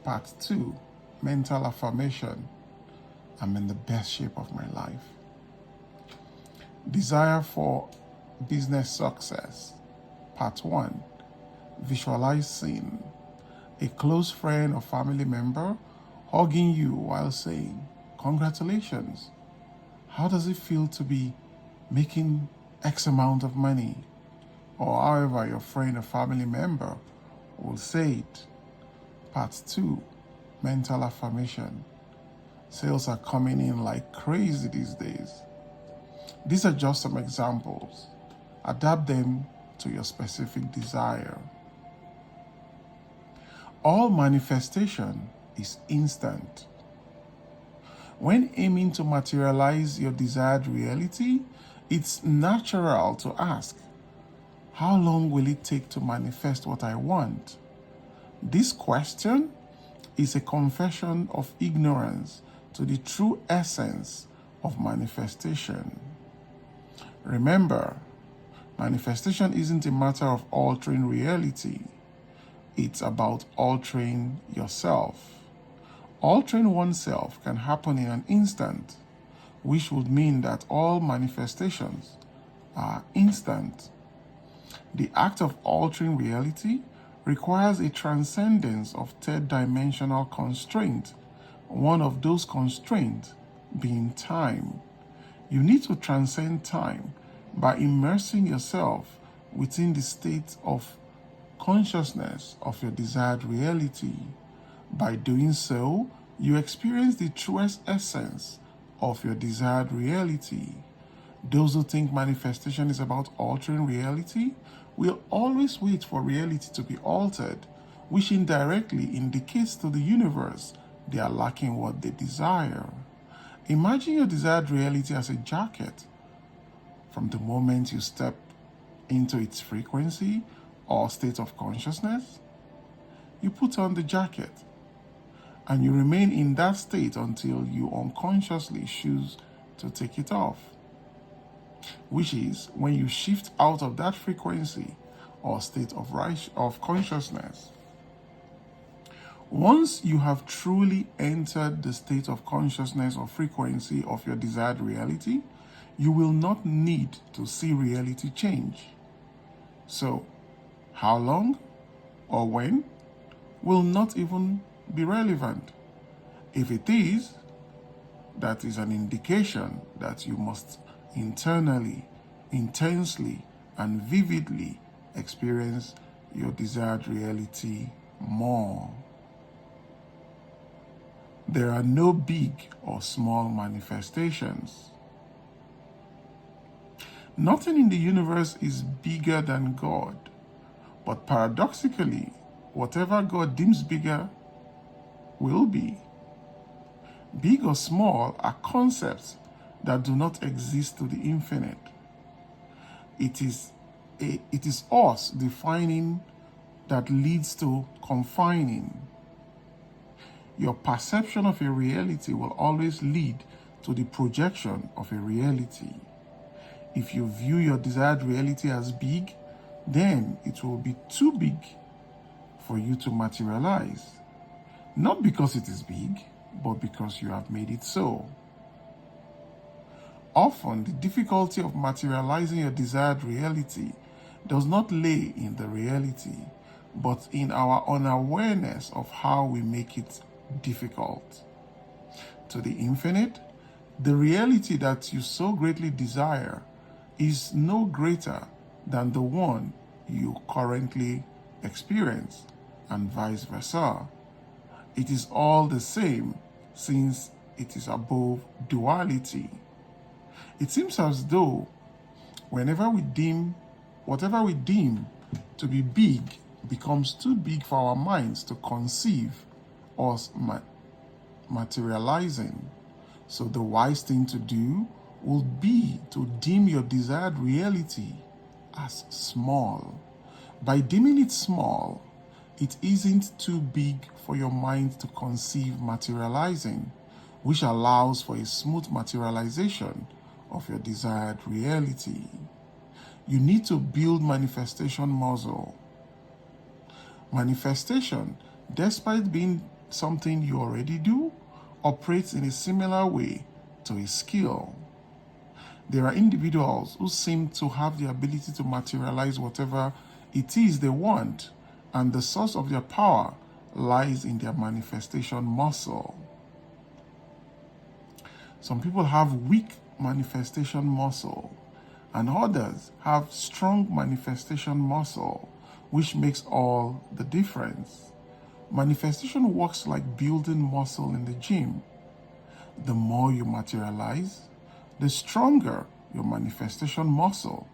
Part 2. Mental affirmation. "I'm in the best shape of my life." Desire for business success. Part 1. Visualize scene. A close friend or family member hugging you while saying, "Congratulations. How does it feel to be making X amount of money?" Or however your friend or family member will say it. Part 2. Mental affirmation. "Sales are coming in like crazy these days." These are just some examples. Adapt them to your specific desire. All manifestation is instant. When aiming to materialize your desired reality, it's natural to ask, how long will it take to manifest what I want? This question is a confession of ignorance to the true essence of manifestation. Remember, manifestation isn't a matter of altering reality. It's about altering yourself. Altering oneself can happen in an instant, which would mean that all manifestations are instant. The act of altering reality requires a transcendence of third-dimensional constraint, one of those constraints being time. You need to transcend time by immersing yourself within the state of consciousness of your desired reality. By doing so, you experience the truest essence of your desired reality. Those who think manifestation is about altering reality will always wait for reality to be altered, which indirectly indicates to the universe they are lacking what they desire. Imagine your desired reality as a jacket. From the moment you step into its frequency or state of consciousness, you put on the jacket and you remain in that state until you unconsciously choose to take it off, which is when you shift out of that frequency or state of consciousness. Once you have truly entered the state of consciousness or frequency of your desired reality, you will not need to see reality change. So, how long or when will not even be relevant. If it is, that is an indication that you must internally, intensely, and vividly experience your desired reality more. There are no big or small manifestations. Nothing in the universe is bigger than God, but paradoxically, whatever God deems bigger will be. Big or small are concepts that do not exist to the infinite. It is us defining that leads to confining. Your perception of a reality will always lead to the projection of a reality. If you view your desired reality as big, then it will be too big for you to materialize. Not because it is big, but because you have made it so. Often, the difficulty of materializing your desired reality does not lay in the reality, but in our unawareness of how we make it difficult. To the infinite, the reality that you so greatly desire is no greater than the one you currently experience, and vice versa. It is all the same since it is above duality. It seems as though whatever we deem to be big becomes too big for our minds to conceive us materializing. So the wise thing to do will be to deem your desired reality as small. By deeming it small, it isn't too big for your mind to conceive materializing, which allows for a smooth materialization of your desired reality. You need to build manifestation muscle. Manifestation, despite being something you already do, operates in a similar way to a skill. There are individuals who seem to have the ability to materialize whatever it is they want, and the source of their power lies in their manifestation muscle. Some people have weak manifestation muscle, and others have strong manifestation muscle, which makes all the difference. Manifestation works like building muscle in the gym. The more you materialize, the stronger your manifestation muscle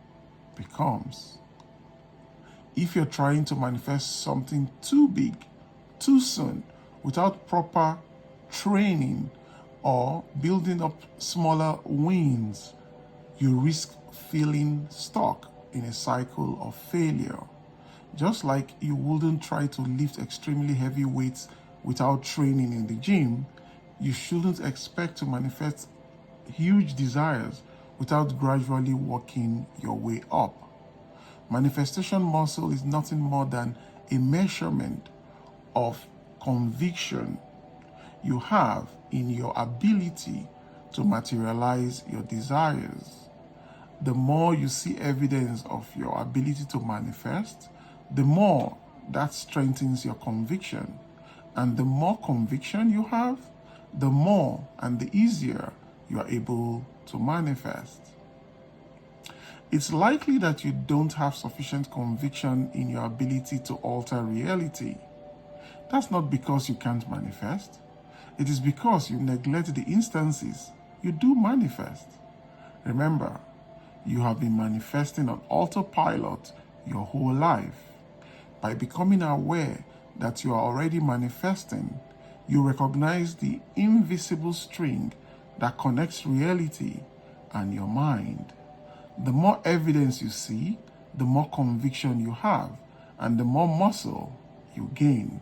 becomes. If you're trying to manifest something too big, too soon, without proper training or building up smaller wins, you risk feeling stuck in a cycle of failure. Just like you wouldn't try to lift extremely heavy weights without training in the gym, you shouldn't expect to manifest huge desires without gradually working your way up. Manifestation muscle is nothing more than a measurement of conviction you have in your ability to materialize your desires. The more you see evidence of your ability to manifest, the more that strengthens your conviction. And the more conviction you have, the more and the easier you are able to manifest. It's likely that you don't have sufficient conviction in your ability to alter reality. That's not because you can't manifest. It is because you neglect the instances you do manifest. Remember, you have been manifesting on autopilot your whole life. By becoming aware that you are already manifesting, you recognize the invisible string that connects reality and your mind. The more evidence you see, the more conviction you have, and the more muscle you gain.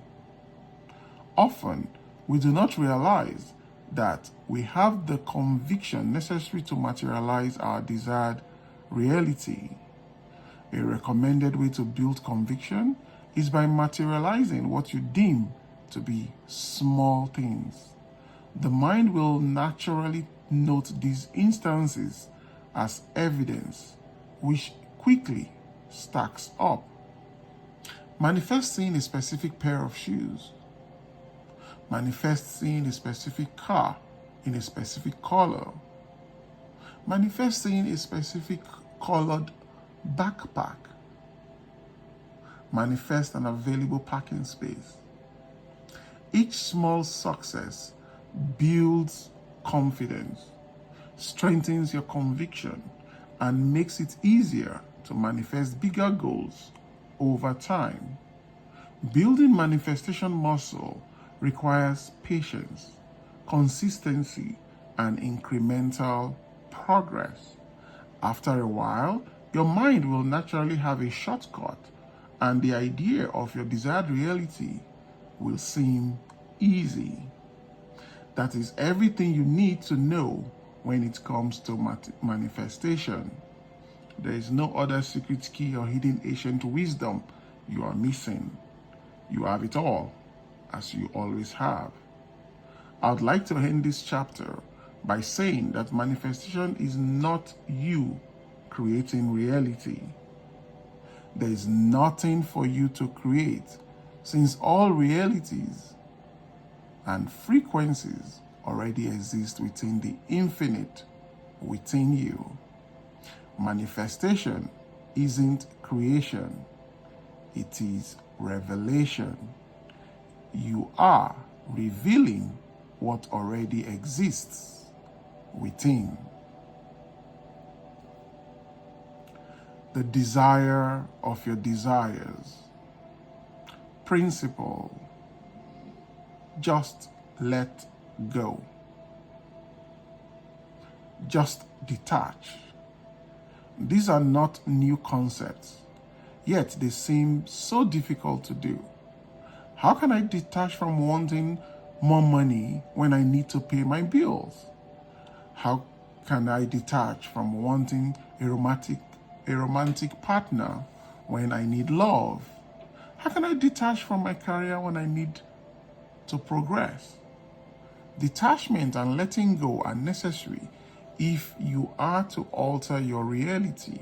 Often, we do not realize that we have the conviction necessary to materialize our desired reality. A recommended way to build conviction is by materializing what you deem to be small things. The mind will naturally note these instances as evidence, which quickly stacks up. Manifest seeing a specific pair of shoes. Manifest seeing a specific car in a specific color. Manifest seeing a specific colored backpack. Manifest an available parking space. Each small success builds confidence, strengthens your conviction, and makes it easier to manifest bigger goals over time. Building manifestation muscle requires patience, consistency, and incremental progress. After a while, your mind will naturally have a shortcut, and the idea of your desired reality will seem easy. That is everything you need to know when it comes to manifestation. There is no other secret key or hidden ancient wisdom you are missing. You have it all, as you always have. I would like to end this chapter by saying that manifestation is not you creating reality. There is nothing for you to create, since all realities and frequencies already exist within the infinite within you. Manifestation isn't creation, it is revelation. You are revealing what already exists within. The desire of your desires. Principle: just let go. Just detach. These are not new concepts, yet they seem so difficult to do. How can I detach from wanting more money when I need to pay my bills? How can I detach from wanting a romantic partner when I need love? How can I detach from my career when I need to progress? Detachment and letting go are necessary if you are to alter your reality,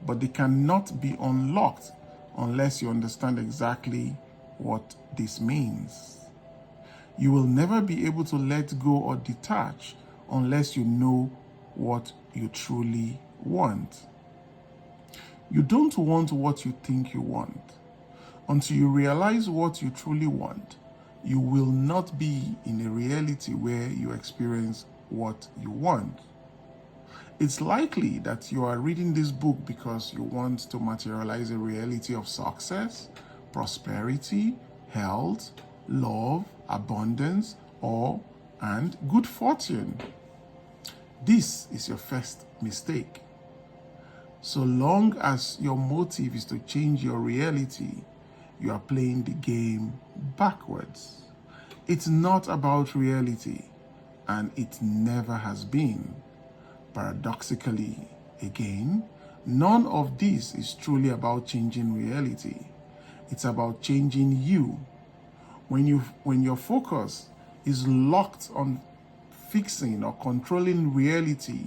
but they cannot be unlocked unless you understand exactly what this means. You will never be able to let go or detach unless you know what you truly want. You don't want what you think you want. Until you realize what you truly want, you will not be in a reality where you experience what you want. It's likely that you are reading this book because you want to materialize a reality of success, prosperity, health, love, abundance, and good fortune. This is your first mistake. So long as your motive is to change your reality, you are playing the game backwards. It's not about reality, and it never has been. Paradoxically, again, none of this is truly about changing reality. It's about changing you. When your focus is locked on fixing or controlling reality,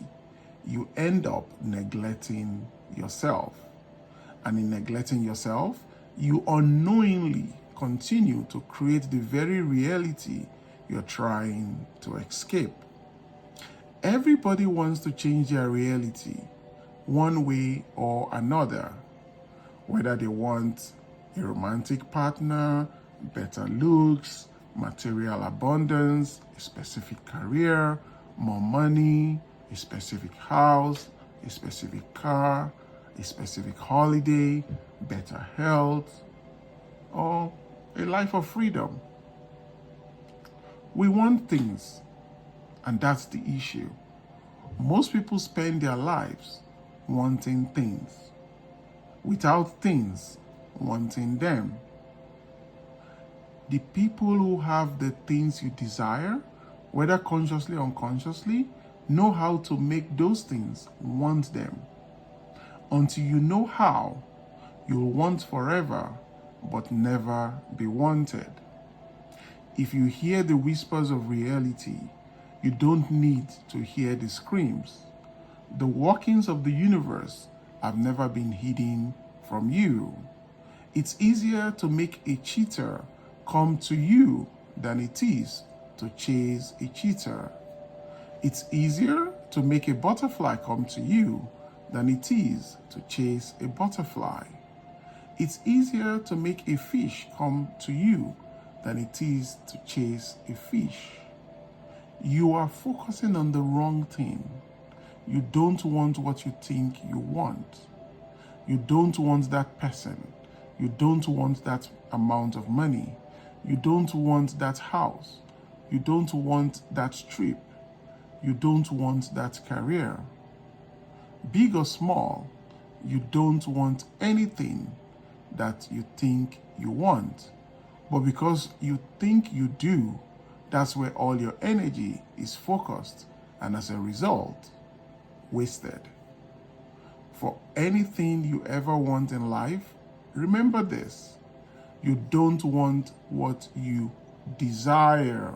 you end up neglecting yourself. And in neglecting yourself, you unknowingly continue to create the very reality you're trying to escape. Everybody wants to change their reality, one way or another, whether they want a romantic partner, better looks, material abundance, a specific career, more money, a specific house, a specific car, a specific holiday, better health, or a life of freedom. We want things, and that's the issue. Most people spend their lives wanting things, without things wanting them. The people who have the things you desire, whether consciously or unconsciously, know how to make those things want them. Until you know how, you'll want forever, but never be wanted. If you hear the whispers of reality, you don't need to hear the screams. The workings of the universe have never been hidden from you. It's easier to make a cheater come to you than it is to chase a cheater. It's easier to make a butterfly come to you than it is to chase a butterfly. It's easier to make a fish come to you than it is to chase a fish. You are focusing on the wrong thing. You don't want what you think you want. You don't want that person. You don't want that amount of money. You don't want that house. You don't want that trip. You don't want that career. Big or small, you don't want anything that you think you want. But because you think you do, that's where all your energy is focused, and as a result, wasted. For anything you ever want in life, remember this: you don't want what you desire,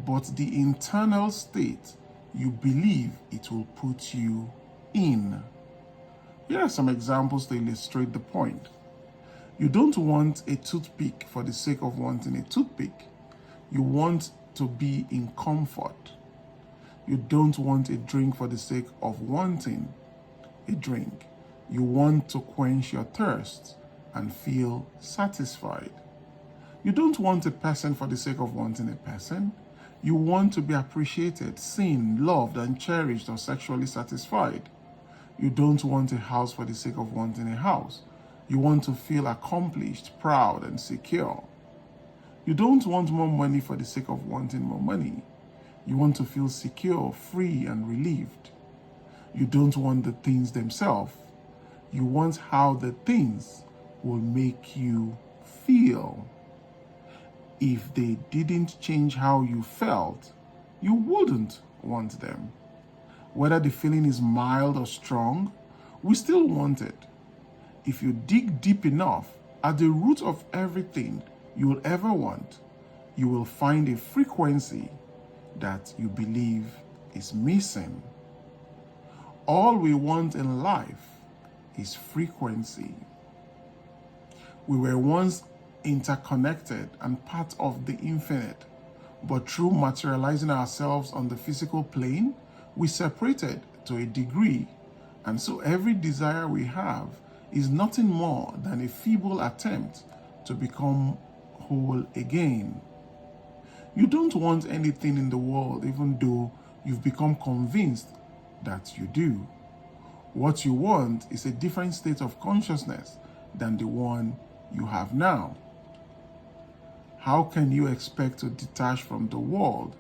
but the internal state you believe it will put you in. Here are some examples to illustrate the point. You don't want a toothpick for the sake of wanting a toothpick. You want to be in comfort. You don't want a drink for the sake of wanting a drink. You want to quench your thirst and feel satisfied. You don't want a person for the sake of wanting a person. You want to be appreciated, seen, loved, and cherished, or sexually satisfied. You don't want a house for the sake of wanting a house. You want to feel accomplished, proud, and secure. You don't want more money for the sake of wanting more money. You want to feel secure, free, and relieved. You don't want the things themselves. You want how the things will make you feel. If they didn't change how you felt, you wouldn't want them. Whether the feeling is mild or strong, we still want it. If you dig deep enough, at the root of everything you will ever want, you will find a frequency that you believe is missing. All we want in life is frequency. We were once interconnected and part of the infinite, but through materializing ourselves on the physical plane, we separated to a degree, and so every desire we have is nothing more than a feeble attempt to become whole again. You don't want anything in the world, even though you've become convinced that you do. What you want is a different state of consciousness than the one you have now. How can you expect to detach from the world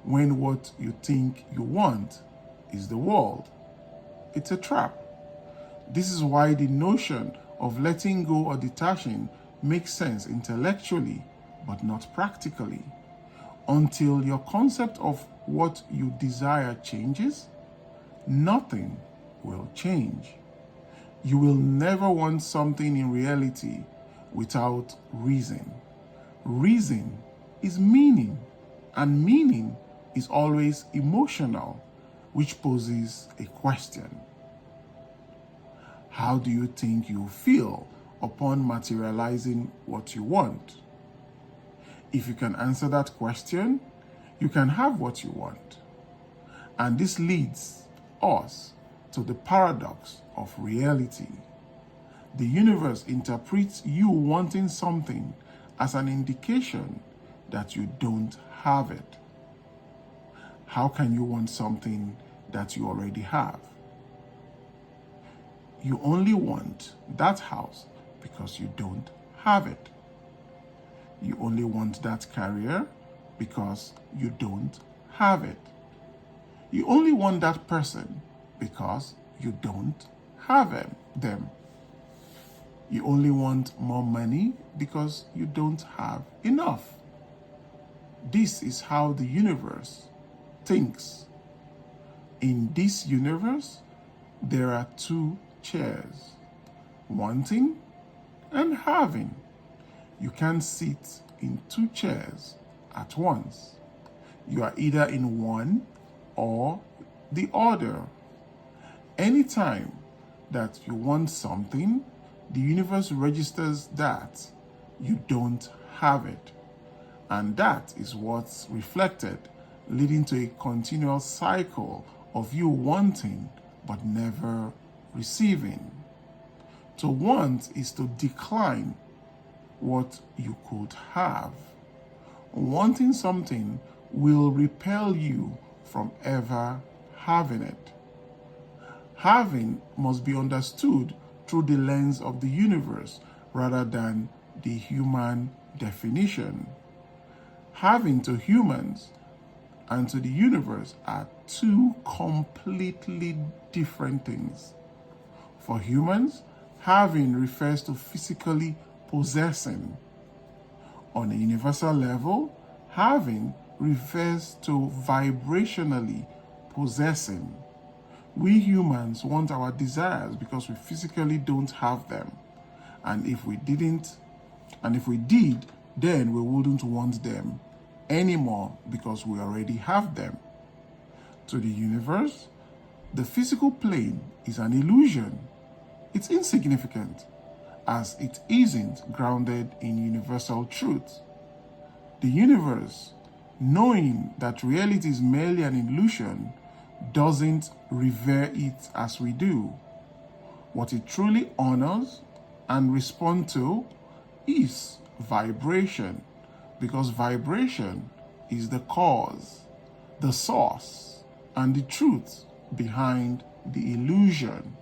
when what you think you want is the world? It's a trap. This is why the notion of letting go or detaching makes sense intellectually, but not practically. Until your concept of what you desire changes, nothing will change. You will never want something in reality without reason. Reason is meaning, and meaning is always emotional, which poses a question. How do you think you feel upon materializing what you want? If you can answer that question, you can have what you want. And this leads us to the paradox of reality. The universe interprets you wanting something as an indication that you don't have it. How can you want something that you already have? You only want that house because you don't have it. You only want that career because you don't have it. You only want that person because you don't have them. You only want more money because you don't have enough. This is how the universe thinks. In this universe, there are two chairs, wanting and having. You can't sit in two chairs at once. You are either in one or the other. Anytime that you want something, the universe registers that you don't have it. And that is what's reflected, leading to a continual cycle of you wanting but never receiving. To want is to decline what you could have. Wanting something will repel you from ever having it. Having must be understood through the lens of the universe rather than the human definition. Having to humans and to the universe are two completely different things. For humans, having refers to physically possessing. On a universal level, having refers to vibrationally possessing. We humans want our desires because we physically don't have them. And if we did, then we wouldn't want them anymore because we already have them. To the universe, the physical plane is an illusion. It's insignificant, as it isn't grounded in universal truth. The universe, knowing that reality is merely an illusion, doesn't revere it as we do. What it truly honors and responds to is vibration, because vibration is the cause, the source, and the truth behind the illusion.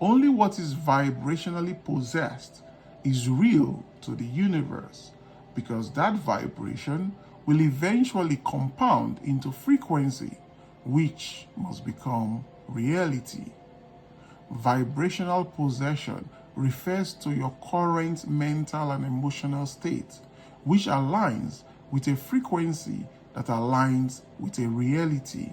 Only what is vibrationally possessed is real to the universe, because that vibration will eventually compound into frequency, which must become reality. Vibrational possession refers to your current mental and emotional state, which aligns with a frequency that aligns with a reality.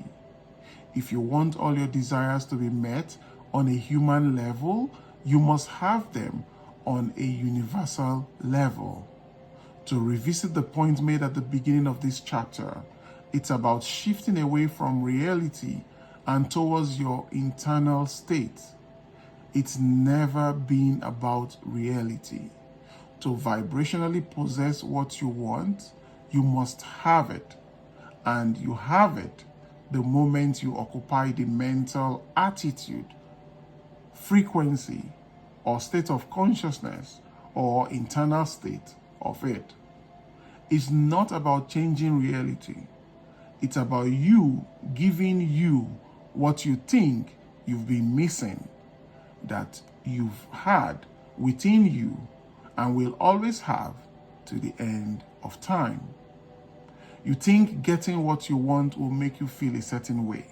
If you want all your desires to be met on a human level, you must have them on a universal level. To revisit the point made at the beginning of this chapter, it's about shifting away from reality and towards your internal state. It's never been about reality. To vibrationally possess what you want, you must have it. And you have it the moment you occupy the mental attitude, frequency, or state of consciousness, or internal state of it. It's not about changing reality. It's about you giving you what you think you've been missing, that you've had within you and will always have to the end of time. You think getting what you want will make you feel a certain way,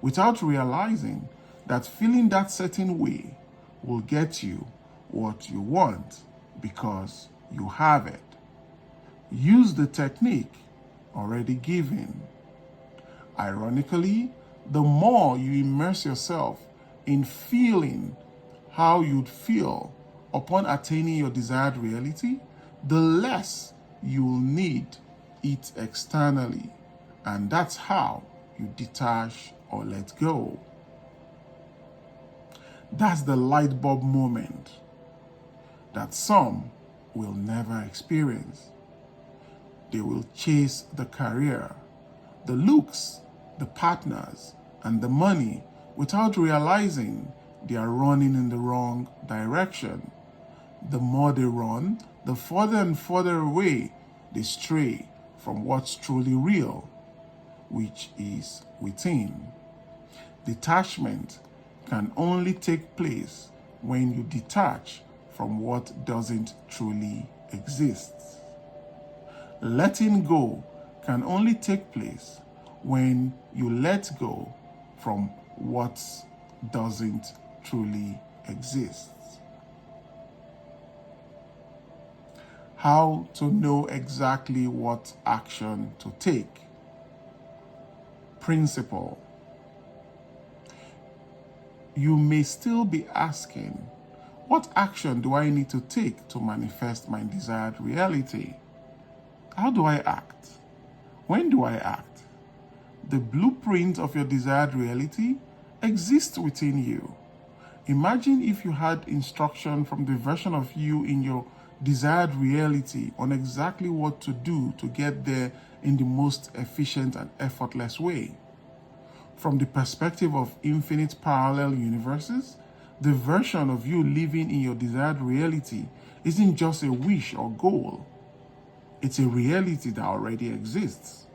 without realizing that feeling that certain way will get you what you want because you have it. Use the technique already given. Ironically, the more you immerse yourself in feeling how you'd feel upon attaining your desired reality, the less you'll need it externally. And that's how you detach or let go. That's the light bulb moment that some will never experience. They will chase the career, the looks, the partners, and the money without realizing they are running in the wrong direction. The more they run, the further and further away they stray from what's truly real, which is within. Detachment can only take place when you detach from what doesn't truly exist. Letting go can only take place when you let go from what doesn't truly exist. How to know exactly what action to take. Principle. You may still be asking, what action do I need to take to manifest my desired reality? How do I act? When do I act? The blueprint of your desired reality exists within you. Imagine if you had instruction from the version of you in your desired reality on exactly what to do to get there in the most efficient and effortless way. From the perspective of infinite parallel universes, the version of you living in your desired reality isn't just a wish or goal. It's a reality that already exists.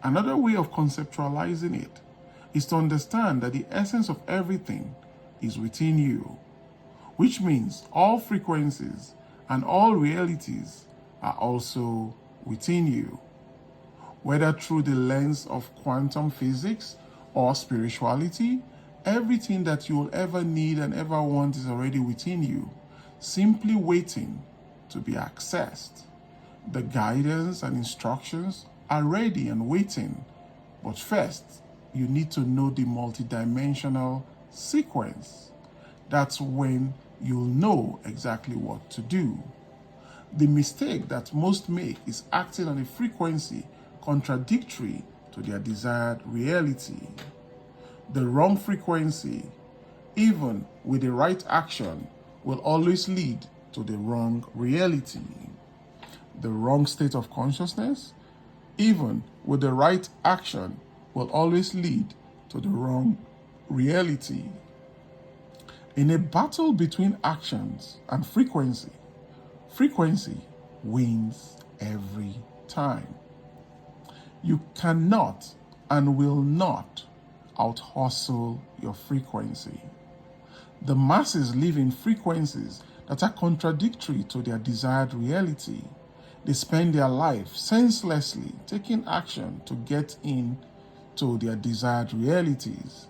Another way of conceptualizing it is to understand that the essence of everything is within you, which means all frequencies and all realities are also within you. Whether through the lens of quantum physics or spirituality, everything that you will ever need and ever want is already within you, simply waiting to be accessed. The guidance and instructions are ready and waiting, but first, you need to know the multidimensional sequence. That's when you'll know exactly what to do. The mistake that most make is acting on a frequency contradictory to their desired reality. The wrong frequency, even with the right action, will always lead to the wrong reality. The wrong state of consciousness, even with the right action, will always lead to the wrong reality. In a battle between actions and frequency, frequency wins every time. You cannot and will not out-hustle your frequency. The masses live in frequencies that are contradictory to their desired reality. They spend their life senselessly taking action to get into their desired realities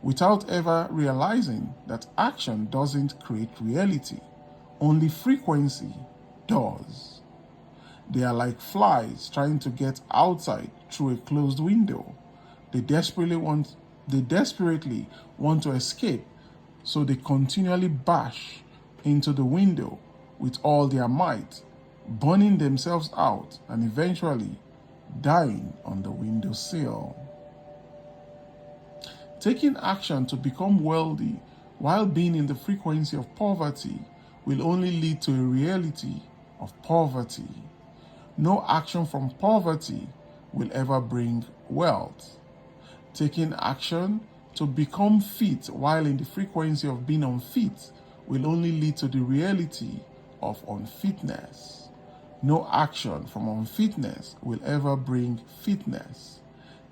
without ever realizing that action doesn't create reality, only frequency does. They are like flies trying to get outside through a closed window. They desperately want to escape, so they continually bash into the window with all their might, burning themselves out and eventually dying on the windowsill. Taking action to become wealthy while being in the frequency of poverty will only lead to a reality of poverty. No action from poverty will ever bring wealth. Taking action to become fit while in the frequency of being unfit will only lead to the reality of unfitness. No action from unfitness will ever bring fitness.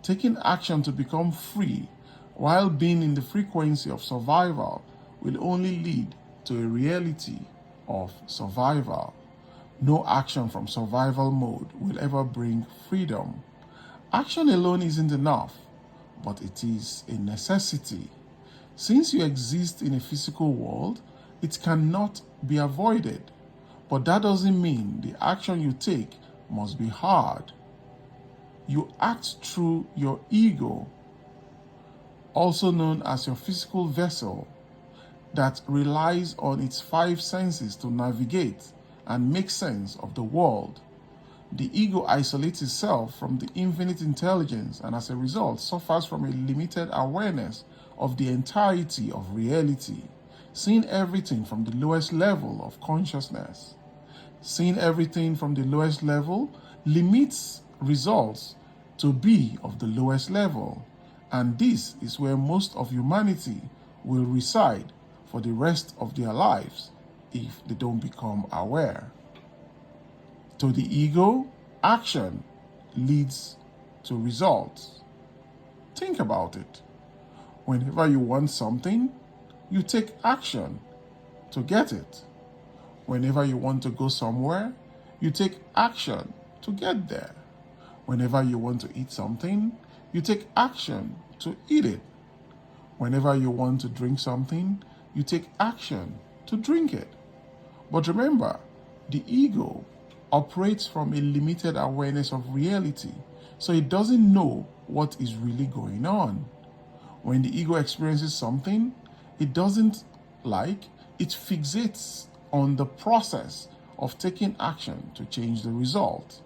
Taking action to become free while being in the frequency of survival will only lead to a reality of survival. No action from survival mode will ever bring freedom. Action alone isn't enough, but it is a necessity. Since you exist in a physical world, it cannot be avoided. But that doesn't mean the action you take must be hard. You act through your ego, also known as your physical vessel, that relies on its 5 senses to navigate and make sense of the world. The ego isolates itself from the infinite intelligence and as a result suffers from a limited awareness of the entirety of reality, seeing everything from the lowest level of consciousness. Seeing everything from the lowest level limits results to be of the lowest level, And this is where most of humanity will reside for the rest of their lives if they don't become aware. To the ego, action leads to results. Think about it. Whenever you want something, you take action to get it. Whenever you want to go somewhere, you take action to get there. Whenever you want to eat something, you take action to eat it. Whenever you want to drink something, you take action to drink it. But remember, the ego operates from a limited awareness of reality, so it doesn't know what is really going on. When the ego experiences something it doesn't like, it fixates on the process of taking action to change the result.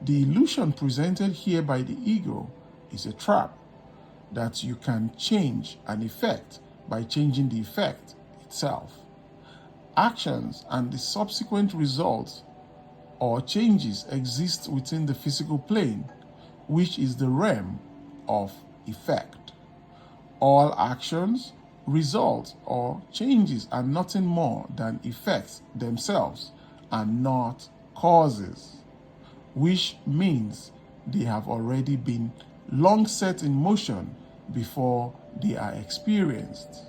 The illusion presented here by the ego is a trap that you can change an effect by changing the effect itself. Actions and the subsequent results or changes exist within the physical plane, which is the realm of effect. All actions, results, or changes are nothing more than effects themselves and not causes, which means they have already been long set in motion before they are experienced.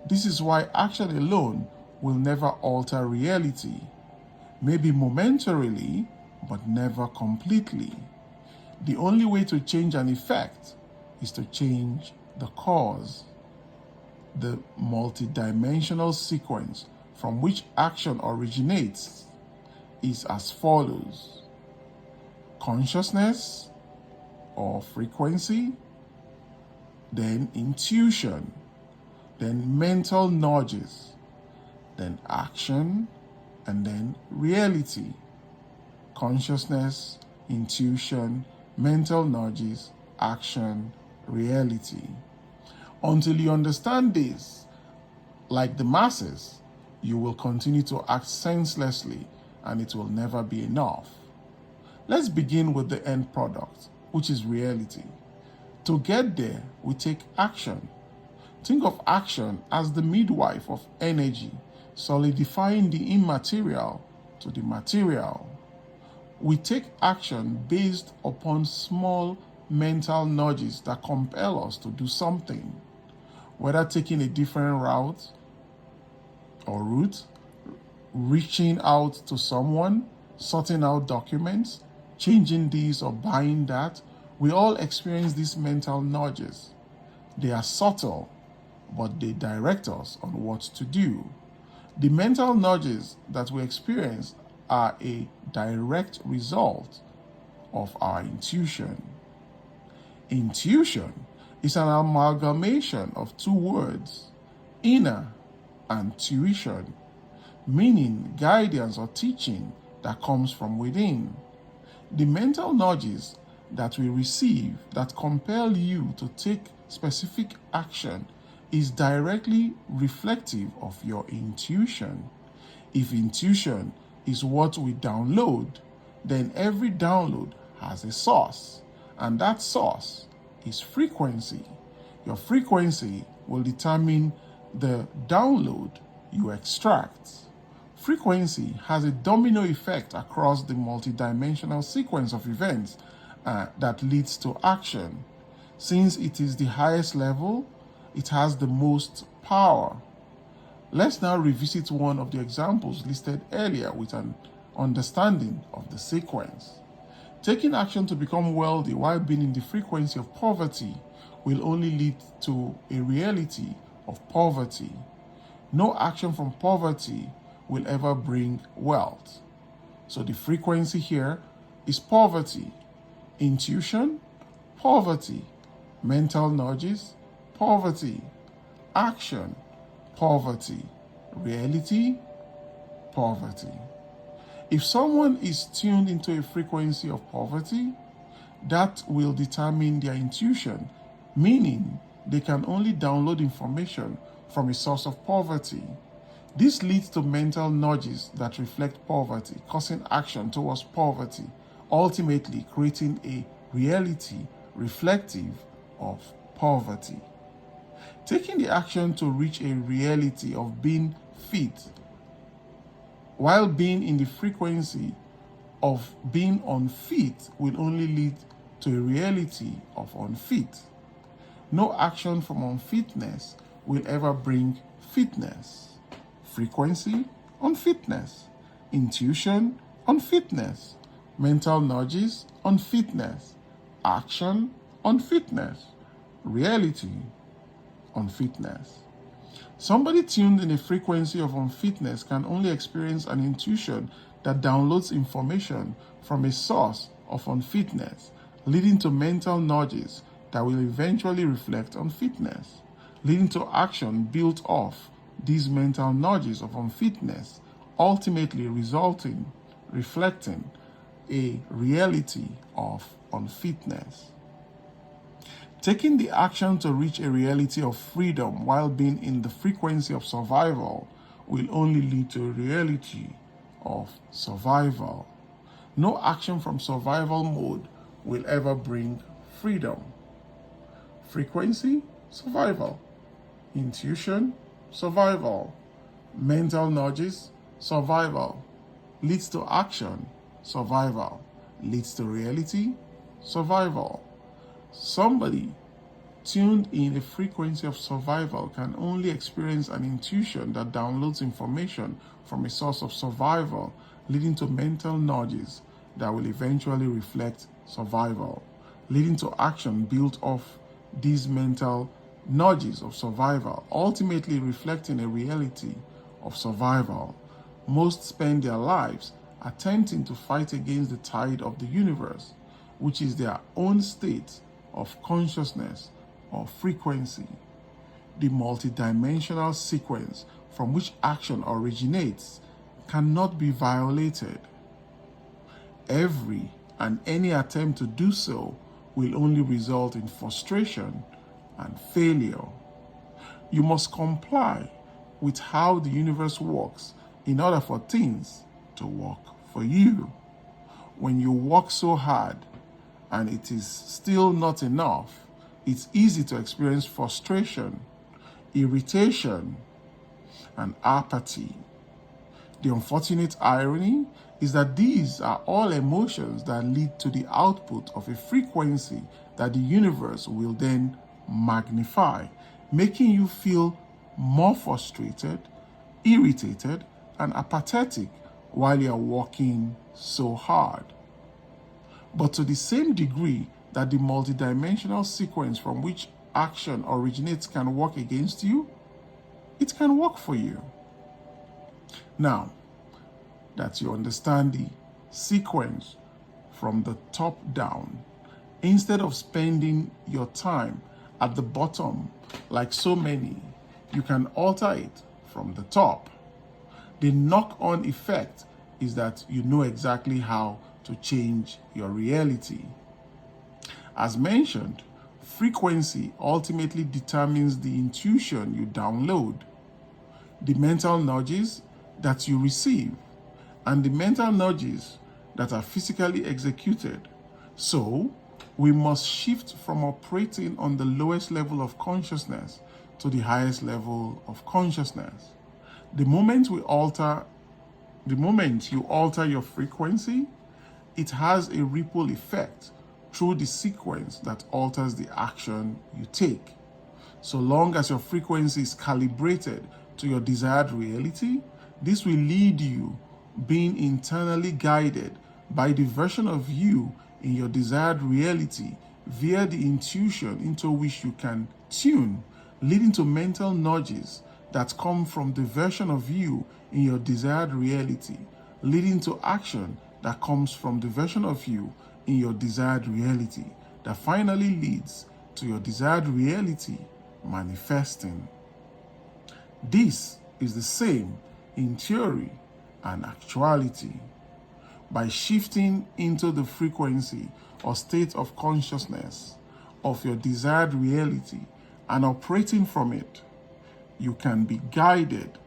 This is why action alone will never alter reality, maybe momentarily, but never completely. The only way to change an effect is to change the cause. The multidimensional sequence from which action originates is as follows: consciousness or frequency, then intuition, then mental nudges, then action, and then reality. Consciousness, intuition, mental nudges, action, reality. Until you understand this, like the masses, you will continue to act senselessly and it will never be enough. Let's begin with the end product, which is reality. To get there, we take action. Think of action as the midwife of energy, solidifying the immaterial to the material. We take action based upon small mental nudges that compel us to do something, whether taking a different route, reaching out to someone, sorting out documents, changing this or buying that. We all experience these mental nudges. They are subtle, but they direct us on what to do. The mental nudges that we experience are a direct result of our intuition. Intuition is an amalgamation of two words, inner and tuition, meaning guidance or teaching that comes from within. The mental nudges that we receive that compel you to take specific action is directly reflective of your intuition. If intuition is what we download, then every download has a source, and that source is frequency. Your frequency will determine the download you extract. Frequency has a domino effect across the multidimensional sequence of events that leads to action. Since it is the highest level, it has the most power. Let's now revisit one of the examples listed earlier with an understanding of the sequence. Taking action to become wealthy while being in the frequency of poverty will only lead to a reality of poverty. No action from poverty will ever bring wealth. So the frequency here is poverty. Intuition, poverty. Mental nudges, poverty. Action, poverty. Reality, poverty. If someone is tuned into a frequency of poverty, that will determine their intuition, meaning they can only download information from a source of poverty. This leads to mental nudges that reflect poverty, causing action towards poverty, ultimately creating a reality reflective of poverty. Taking the action to reach a reality of being fit while being in the frequency of being unfit will only lead to a reality of unfit. No action from unfitness will ever bring fitness. Frequency, unfitness. Intuition, unfitness. Mental nudges, unfitness. Action, unfitness. Reality, unfitness. Somebody tuned in a frequency of unfitness can only experience an intuition that downloads information from a source of unfitness, leading to mental nudges that will eventually reflect unfitness, leading to action built off these mental nudges of unfitness, ultimately reflecting a reality of unfitness. Taking the action to reach a reality of freedom while being in the frequency of survival will only lead to a reality of survival. No action from survival mode will ever bring freedom. Frequency, survival. Intuition, survival. Mental nudges, survival. Leads to action, survival. Leads to reality, survival. Somebody tuned in a frequency of survival can only experience an intuition that downloads information from a source of survival, leading to mental nudges that will eventually reflect survival, leading to action built off these mental nudges of survival, ultimately reflecting a reality of survival. Most spend their lives attempting to fight against the tide of the universe, which is their own state of consciousness or frequency. The multidimensional sequence from which action originates cannot be violated. Every and any attempt to do so will only result in frustration and failure. You must comply with how the universe works in order for things to work for you. When you work so hard and it is still not enough, it's easy to experience frustration, irritation, and apathy. The unfortunate irony is that these are all emotions that lead to the output of a frequency that the universe will then magnify, making you feel more frustrated, irritated, and apathetic while you are working so hard. But to the same degree that the multidimensional sequence from which action originates can work against you, it can work for you. Now that you understand the sequence from the top down, instead of spending your time at the bottom like so many, you can alter it from the top. The knock-on effect is that you know exactly how to change your reality. As mentioned, frequency ultimately determines the intuition you download, the mental nudges that you receive, and the mental nudges that are physically executed. So, we must shift from operating on the lowest level of consciousness to the highest level of consciousness. The moment you alter your frequency, it has a ripple effect through the sequence that alters the action you take. So long as your frequency is calibrated to your desired reality, this will lead you being internally guided by the version of you in your desired reality via the intuition into which you can tune, leading to mental nudges that come from the version of you in your desired reality, leading to action that comes from the version of you in your desired reality, that finally leads to your desired reality manifesting. This is the same in theory and actuality. By shifting into the frequency or state of consciousness of your desired reality and operating from it, you can be guided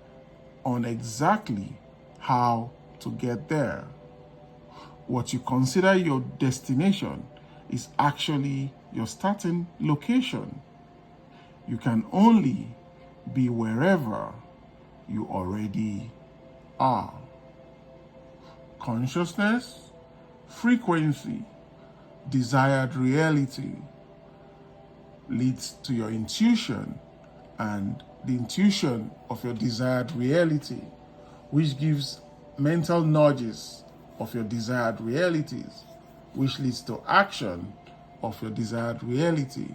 on exactly how to get there. What you consider your destination is actually your starting location. You can only be wherever you already are. Consciousness, frequency, desired reality leads to your intuition, and the intuition of your desired reality, which gives mental nudges of your desired realities, which leads to action of your desired reality,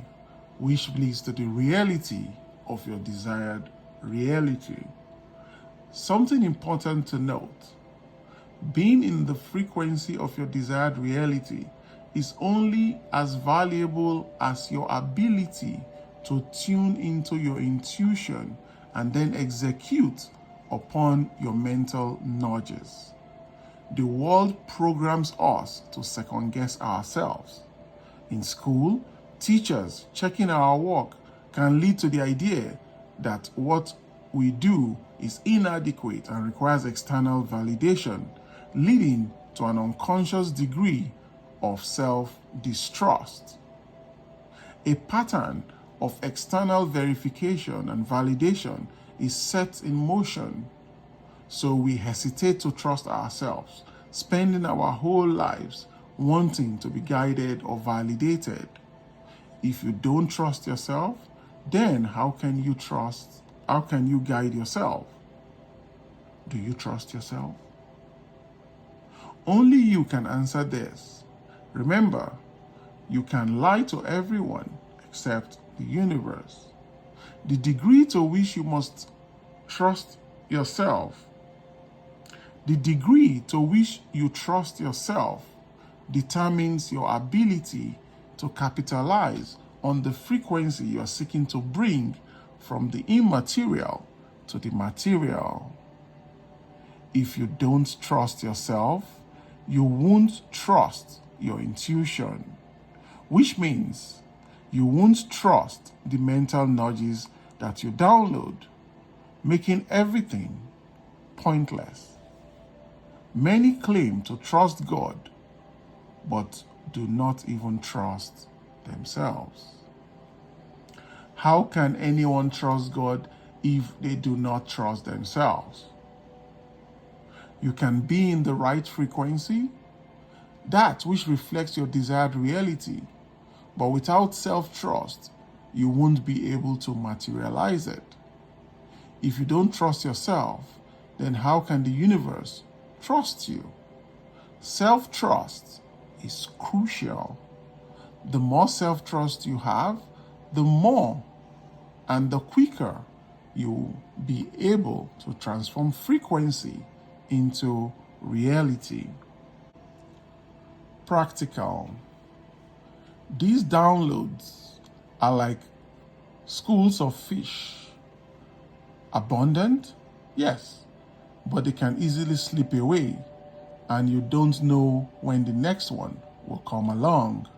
which leads to the reality of your desired reality. Something important to note: being in the frequency of your desired reality is only as valuable as your ability to tune into your intuition and then execute upon your mental nudges. The world programs us to second guess ourselves. In school, teachers checking our work can lead to the idea that what we do is inadequate and requires external validation, leading to an unconscious degree of self-distrust. A pattern of external verification and validation is set in motion, so we hesitate to trust ourselves, spending our whole lives wanting to be guided or validated. If you don't trust yourself, then how can you guide yourself? Do you trust yourself? Only you can answer this. Remember, you can lie to everyone except the universe. The degree to which you must trust yourself, the degree to which you trust yourself determines your ability to capitalize on the frequency you are seeking to bring from the immaterial to the material. If you don't trust yourself, you won't trust your intuition, which means you won't trust the mental nudges that you download, making everything pointless. Many claim to trust God, but do not even trust themselves. How can anyone trust God if they do not trust themselves? You can be in the right frequency, that which reflects your desired reality, but without self-trust, you won't be able to materialize it. If you don't trust yourself, then how can the universe trust you? Self-trust is crucial. The more self-trust you have, the more and the quicker you'll be able to transform frequency into reality. Practical. These downloads are like schools of fish. Abundant? Yes, but they can easily slip away, and you don't know when the next one will come along.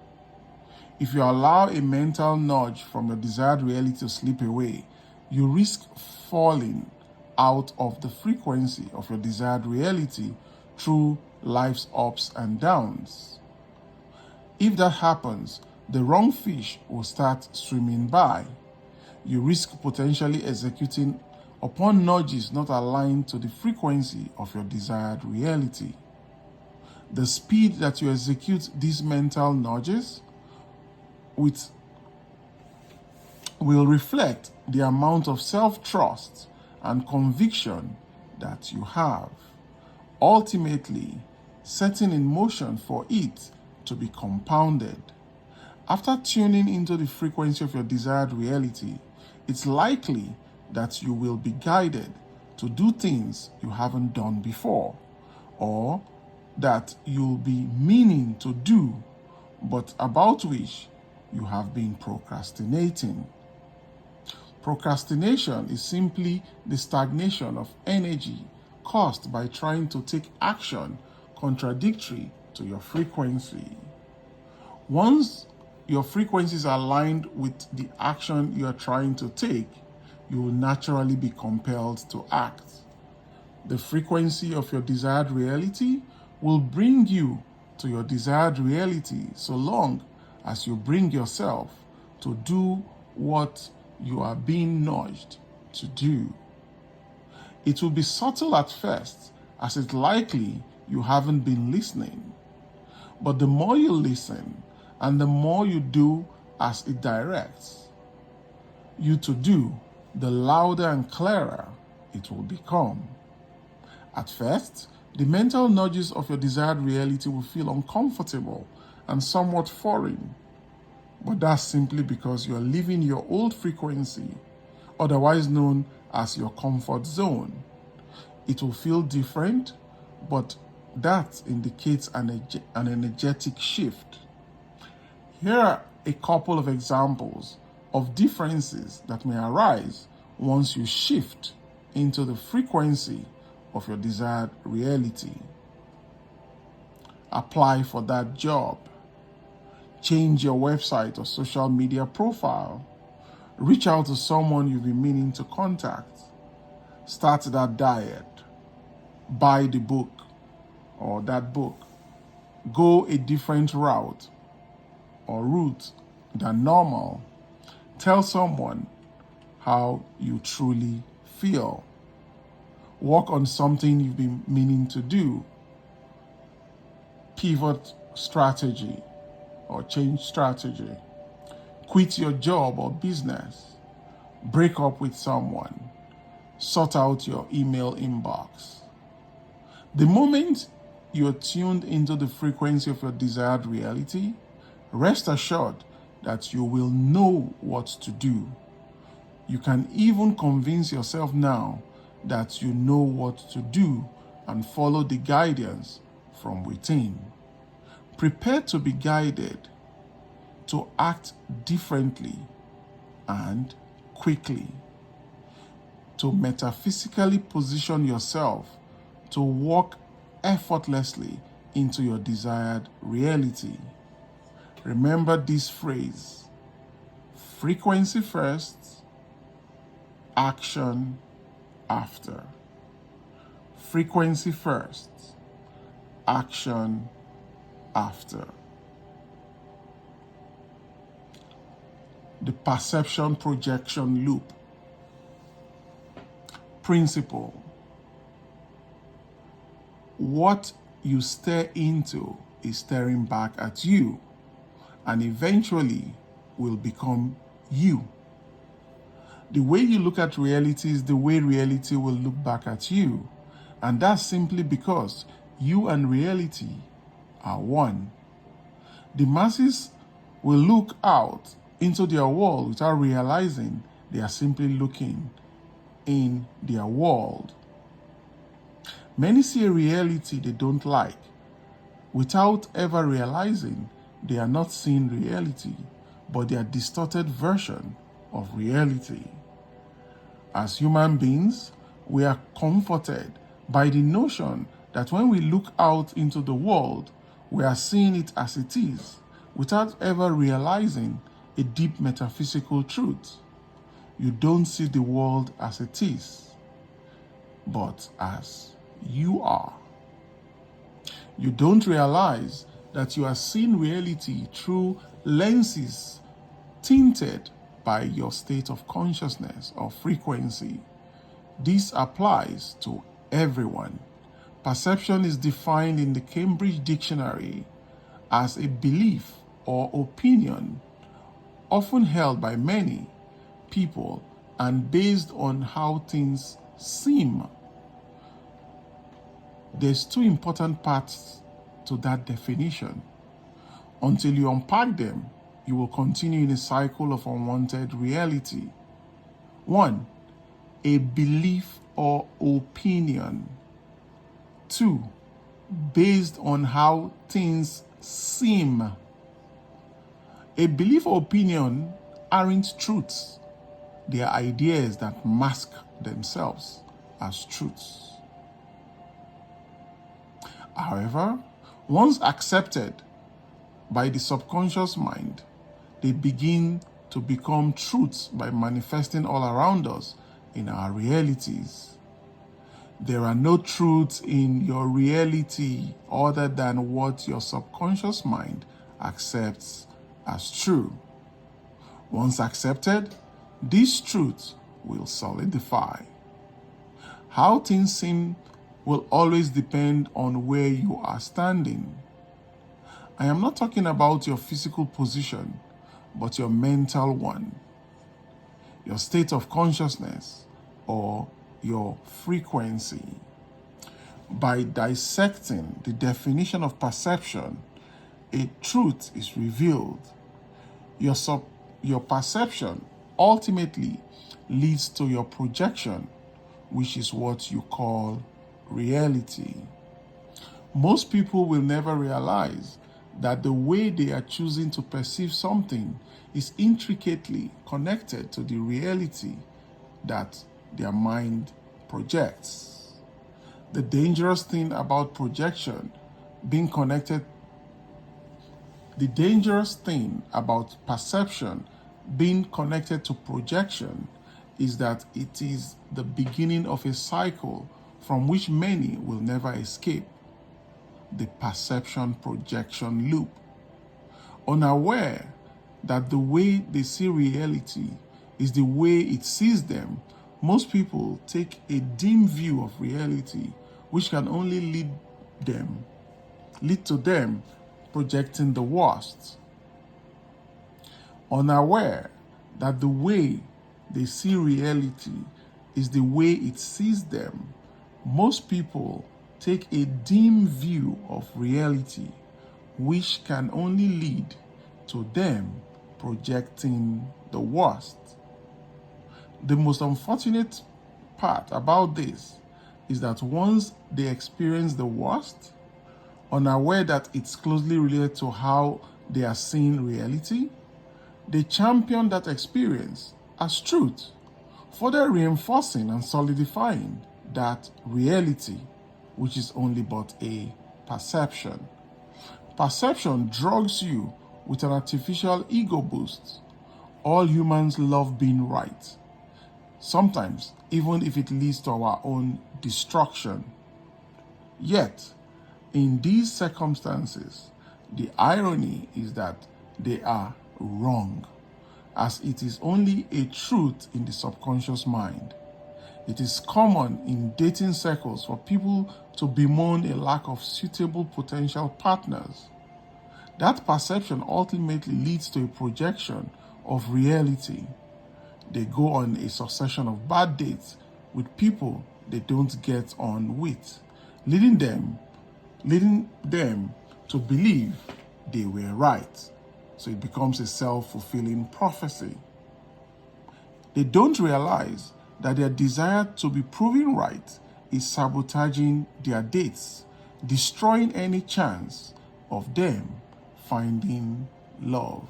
If you allow a mental nudge from your desired reality to slip away, you risk falling out of the frequency of your desired reality through life's ups and downs. If that happens, the wrong fish will start swimming by. You risk potentially executing upon nudges not aligned to the frequency of your desired reality. The speed that you execute these mental nudges with will reflect the amount of self-trust and conviction that you have, ultimately setting in motion for it to be compounded. After tuning into the frequency of your desired reality, it's likely that you will be guided to do things you haven't done before, or that you'll be meaning to do, but about which you have been procrastinating. Procrastination is simply the stagnation of energy caused by trying to take action contradictory to your frequency. Once your frequencies are aligned with the action you are trying to take, you will naturally be compelled to act. The frequency of your desired reality will bring you to your desired reality so long as you bring yourself to do what you are being nudged to do. It will be subtle at first, as it's likely you haven't been listening. But the more you listen and the more you do as it directs you to do, the louder and clearer it will become. At first, the mental nudges of your desired reality will feel uncomfortable and somewhat foreign. But that's simply because you are leaving your old frequency, otherwise known as your comfort zone. It will feel different, but that indicates an energetic shift. Here are a couple of examples of differences that may arise once you shift into the frequency of your desired reality. Apply for that job. Change your website or social media profile. Reach out to someone you've been meaning to contact. Start that diet. Buy the book or that book. Go a different route than normal. Tell someone how you truly feel. Work on something you've been meaning to do. Pivot strategy or change strategy. Quit your job or business. Break up with someone. Sort out your email inbox. The moment you're tuned into the frequency of your desired reality, rest assured that you will know what to do. You can even convince yourself now that you know what to do and follow the guidance from within. Prepare to be guided to act differently and quickly, to metaphysically position yourself to walk effortlessly into your desired reality. Remember this phrase: frequency first, action after. Frequency first, action after. The perception projection loop. Principle: what you stare into is staring back at you, and eventually will become you. The way you look at reality is the way reality will look back at you, and that's simply because you and reality are one. The masses will look out into their world without realizing they are simply looking in their world. Many see a reality they don't like without ever realizing they are not seeing reality, but their distorted version of reality. As human beings, we are comforted by the notion that when we look out into the world, we are seeing it as it is, without ever realizing a deep metaphysical truth. You don't see the world as it is, but as you are. You don't realize that you are seeing reality through lenses tinted by your state of consciousness or frequency. This applies to everyone. Perception is defined in the Cambridge Dictionary as a belief or opinion often held by many people and based on how things seem. There's two important parts to that definition. Until you unpack them, you will continue in a cycle of unwanted reality. 1. A belief or opinion. 2. Based on how things seem. A belief or opinion aren't truths. They are ideas that mask themselves as truths. However, once accepted by the subconscious mind, they begin to become truths by manifesting all around us in our realities. There are no truths in your reality other than what your subconscious mind accepts as true. Once accepted, This truth will solidify. How things seem will always depend on where you are standing. I am not talking about your physical position, but your mental one, your state of consciousness, or your frequency. By dissecting the definition of perception, a truth is revealed. Your perception ultimately leads to your projection, which is what you call reality. Most people will never realize that the way they are choosing to perceive something is intricately connected to the reality that their mind projects. The dangerous thing about perception being connected to projection is that it is the beginning of a cycle from which many will never escape. The perception projection loop. Unaware that the way they see reality is the way it sees them, most people take a dim view of reality, which can only lead to them projecting the worst. Unaware that the way they see reality is the way it sees them, most people take a dim view of reality, which can only lead to them projecting the worst. The most unfortunate part about this is that once they experience the worst, unaware that it's closely related to how they are seeing reality, they champion that experience as truth, further reinforcing and solidifying that reality, which is only but a perception. Perception drugs you with an artificial ego boost. All humans love being right, sometimes even if it leads to our own destruction. Yet, in these circumstances, the irony is that they are wrong, as it is only a truth in the subconscious mind. It is common in dating circles for people to bemoan a lack of suitable potential partners. That perception ultimately leads to a projection of reality. They go on a succession of bad dates with people they don't get on with, leading them to believe they were right. So it becomes a self-fulfilling prophecy. They don't realize that their desire to be proven right is sabotaging their dates, destroying any chance of them finding love.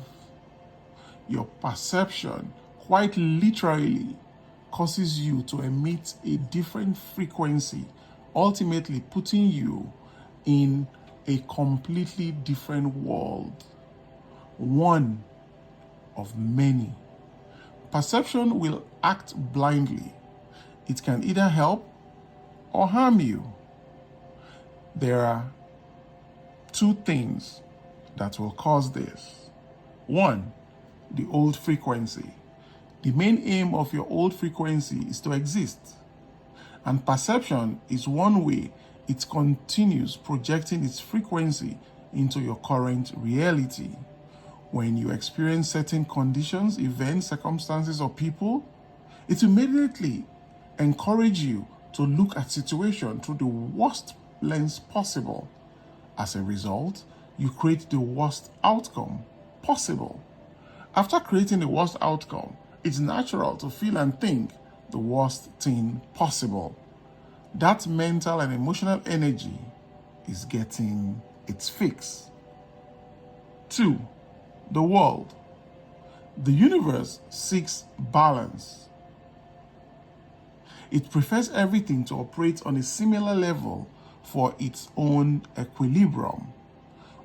Your perception quite literally causes you to emit a different frequency, ultimately putting you in a completely different world, one of many. Perception will act blindly. It can either help or harm you. There are two things that will cause this. One, the old frequency. The main aim of your old frequency is to exist, and perception is one way it continues projecting its frequency into your current reality. When you experience certain conditions, events, circumstances, or people, it immediately encourages you to look at situation through the worst lens possible. As a result, you create the worst outcome possible. After creating the worst outcome, it's natural to feel and think the worst thing possible. That mental and emotional energy is getting its fix. 2. The world. The universe seeks balance. It prefers everything to operate on a similar level for its own equilibrium.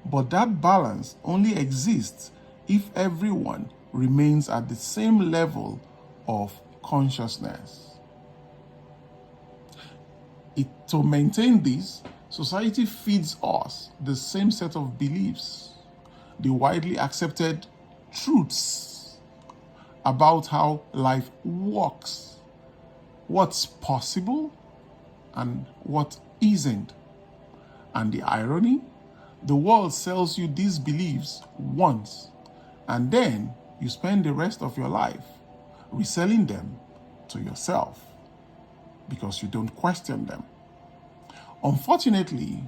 But that balance only exists if everyone remains at the same level of consciousness. To maintain this, society feeds us the same set of beliefs, the widely accepted truths, about how life works, what's possible and what isn't. And the irony, the world sells you these beliefs once, and then you spend the rest of your life reselling them to yourself because you don't question them. Unfortunately,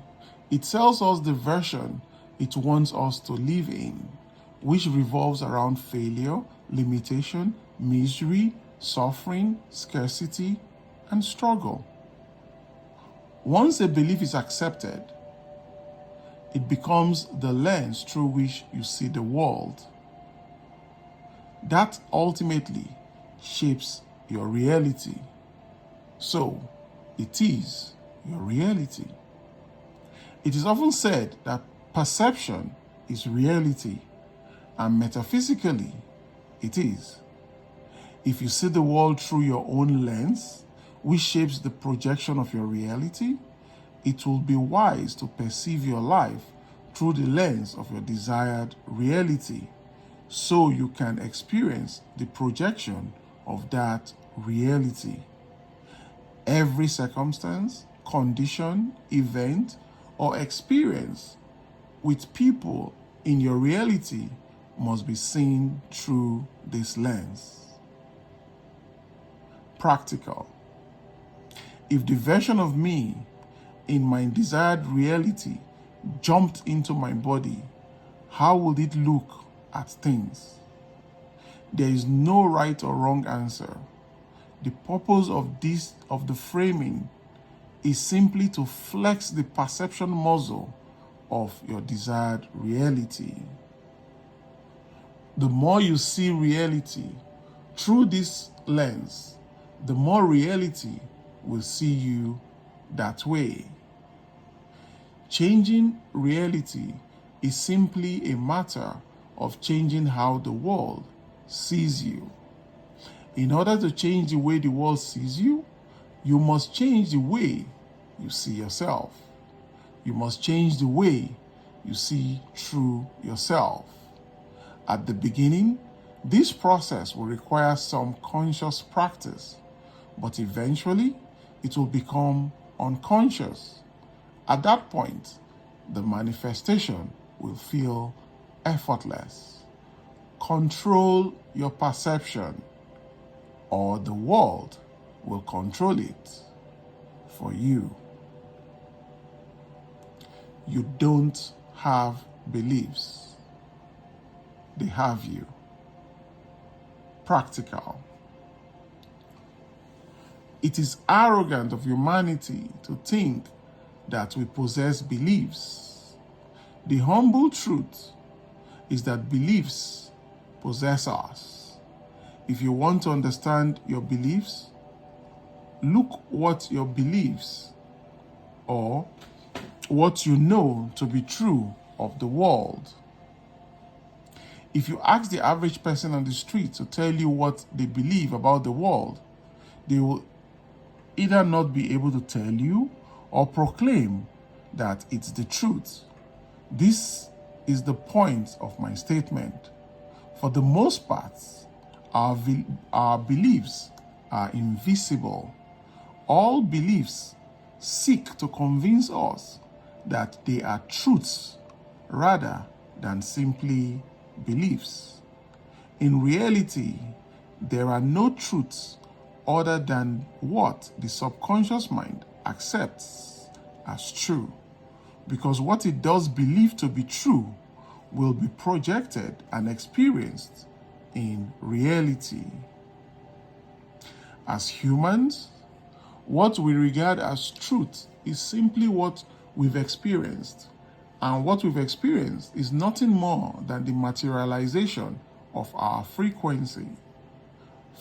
it sells us the version it wants us to live in, which revolves around failure, limitation, misery, suffering, scarcity, and struggle. Once a belief is accepted, it becomes the lens through which you see the world. That ultimately shapes your reality. So, it is your reality. It is often said that perception is reality, and metaphysically, it is. If you see the world through your own lens, which shapes the projection of your reality, it will be wise to perceive your life through the lens of your desired reality, so you can experience the projection of that reality. Every circumstance, condition, event, or experience with people in your reality must be seen through this lens. Practical. If the version of me in my desired reality jumped into my body, how would it look at things? There is no right or wrong answer. The purpose of the framing is simply to flex the perception muscle of your desired reality. The more you see reality through this lens, the more reality will see you that way. Changing reality is simply a matter of changing how the world sees you. In order to change the way the world sees you, you must change the way you see yourself. You must change the way you see through yourself. At the beginning, this process will require some conscious practice, but eventually it will become unconscious. At that point, the manifestation will feel effortless. Control your perception, or the world will control it for you. You don't have beliefs. They have you. Practical. It is arrogant of humanity to think that we possess beliefs. The humble truth is that beliefs possess us. If you want to understand your beliefs, look what your beliefs or what you know to be true of the world. If you ask the average person on the street to tell you what they believe about the world, they will either not be able to tell you or proclaim that it's the truth. This is the point of my statement. For the most part, our beliefs are invisible. All beliefs seek to convince us that they are truths rather than simply beliefs. In reality, there are no truths other than what the subconscious mind accepts as true, because what it does believe to be true will be projected and experienced in reality. As humans, what we regard as truth is simply what we've experienced, and what we've experienced is nothing more than the materialization of our frequency.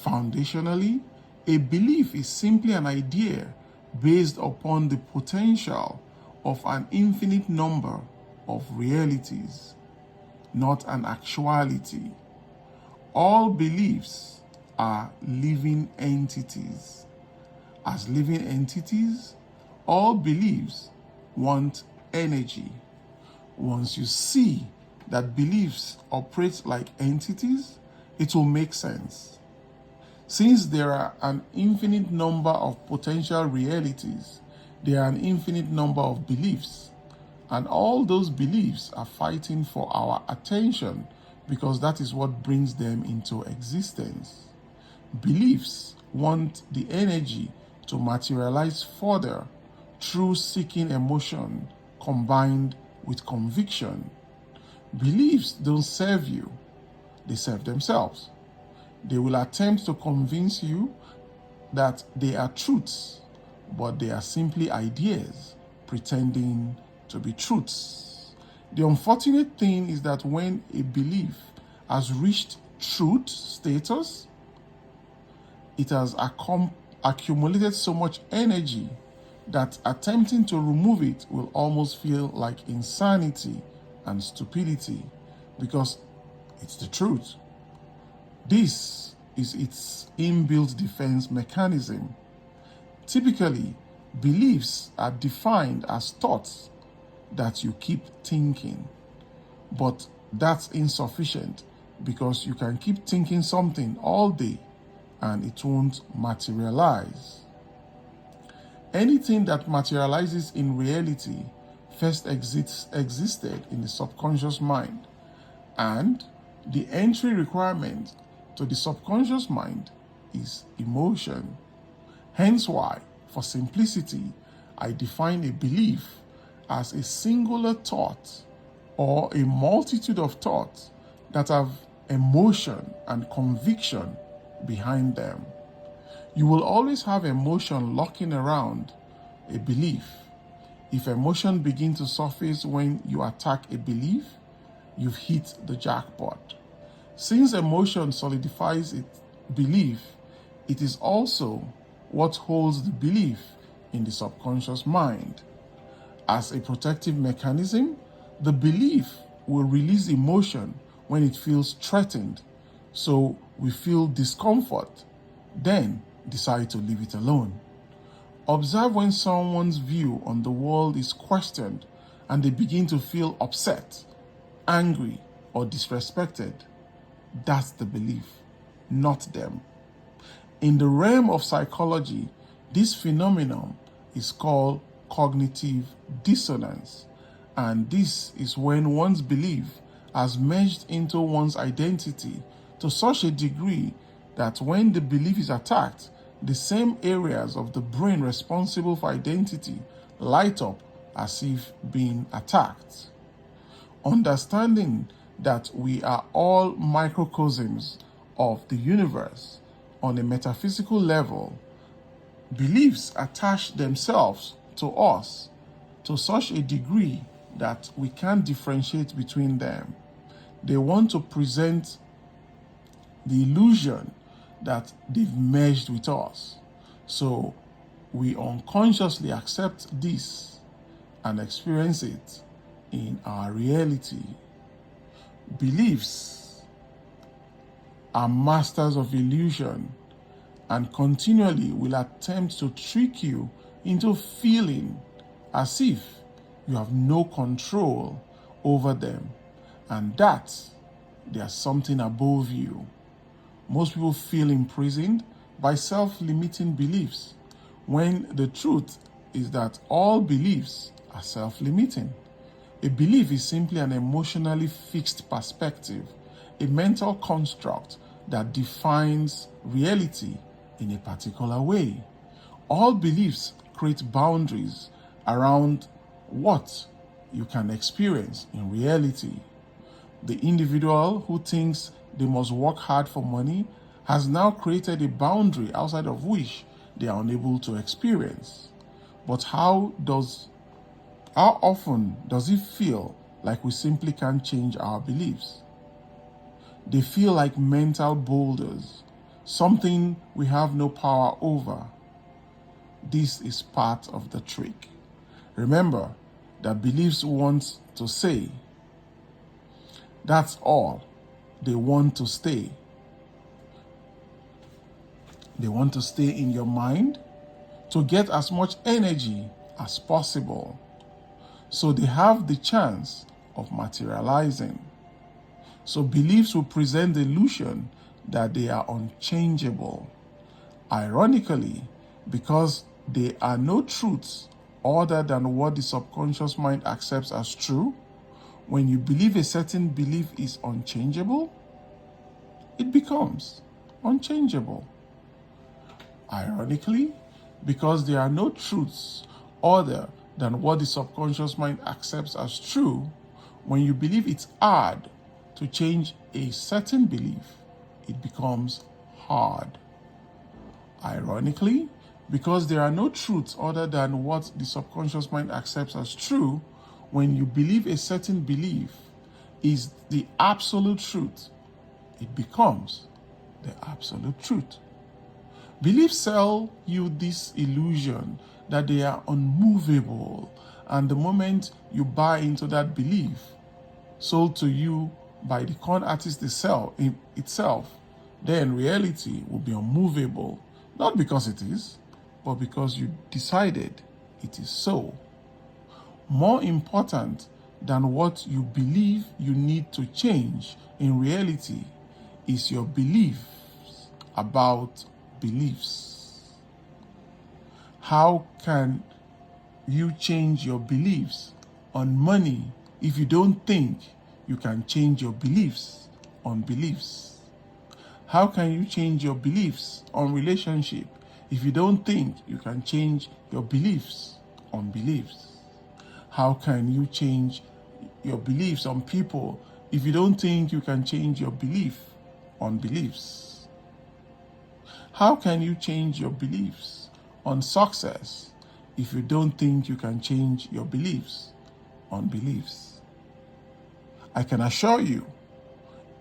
Foundationally, a belief is simply an idea based upon the potential of an infinite number of realities, not an actuality. All beliefs are living entities. As living entities, all beliefs want energy. Once you see that beliefs operate like entities, it will make sense. Since there are an infinite number of potential realities, there are an infinite number of beliefs. And all those beliefs are fighting for our attention because that is what brings them into existence. Beliefs want the energy to materialize further through seeking emotion combined with conviction. Beliefs don't serve you, they serve themselves. They will attempt to convince you that they are truths, but they are simply ideas pretending to be truths. The unfortunate thing is that when a belief has reached truth status, it has accumulated so much energy that attempting to remove it will almost feel like insanity and stupidity because it's the truth. This is its inbuilt defense mechanism. Typically, beliefs are defined as thoughts that you keep thinking, but that's insufficient because you can keep thinking something all day and it won't materialize. Anything that materializes in reality first existed in the subconscious mind, and the entry requirement to the subconscious mind is emotion. Hence why, for simplicity, I define a belief as a singular thought or a multitude of thoughts that have emotion and conviction behind them. You will always have emotion lurking around a belief. If emotion begins to surface when you attack a belief, you've hit the jackpot. Since emotion solidifies its belief, it is also what holds the belief in the subconscious mind. As a protective mechanism, the belief will release emotion when it feels threatened, so we feel discomfort, then decide to leave it alone. Observe when someone's view on the world is questioned and they begin to feel upset, angry, or disrespected. That's the belief, not them. In the realm of psychology, this phenomenon is called cognitive dissonance, and this is when one's belief has merged into one's identity to such a degree that when the belief is attacked, the same areas of the brain responsible for identity light up as if being attacked. Understanding that we are all microcosms of the universe on a metaphysical level, beliefs attach themselves to us to such a degree that we can't differentiate between them. They want to present the illusion that they've merged with us. So we unconsciously accept this and experience it in our reality. Beliefs are masters of illusion and continually will attempt to trick you into feeling as if you have no control over them and that there's something above you. Most people feel imprisoned by self-limiting beliefs, when the truth is that all beliefs are self-limiting. A belief is simply an emotionally fixed perspective, a mental construct that defines reality in a particular way. All beliefs create boundaries around what you can experience in reality. The individual who thinks they must work hard for money has now created a boundary outside of which they are unable to experience. But how often does it feel like we simply can't change our beliefs? They feel like mental boulders, something we have no power over. This is part of the trick. Remember that beliefs want to say, that's all. They want to stay. They want to stay in your mind to get as much energy as possible, so they have the chance of materializing. So beliefs will present the illusion that they are unchangeable. Ironically, because they are no truths other than what the subconscious mind accepts as true, when you believe a certain belief is unchangeable, it becomes unchangeable. Ironically, because there are no truths other than what the subconscious mind accepts as true, when you believe it's hard to change a certain belief, it becomes hard. Ironically, because there are no truths other than what the subconscious mind accepts as true, when you believe a certain belief is the absolute truth, it becomes the absolute truth. Beliefs sell you this illusion that they are unmovable, and the moment you buy into that belief, sold to you by the con artist itself, then reality will be unmovable, not because it is, but because you decided it is so. More important than what you believe you need to change in reality is your beliefs about beliefs. How can you change your beliefs on money if you don't think you can change your beliefs on beliefs? How can you change your beliefs on relationship if you don't think you can change your beliefs on beliefs? How can you change your beliefs on people if you don't think you can change your belief on beliefs? How can you change your beliefs on success if you don't think you can change your beliefs on beliefs? I can assure you,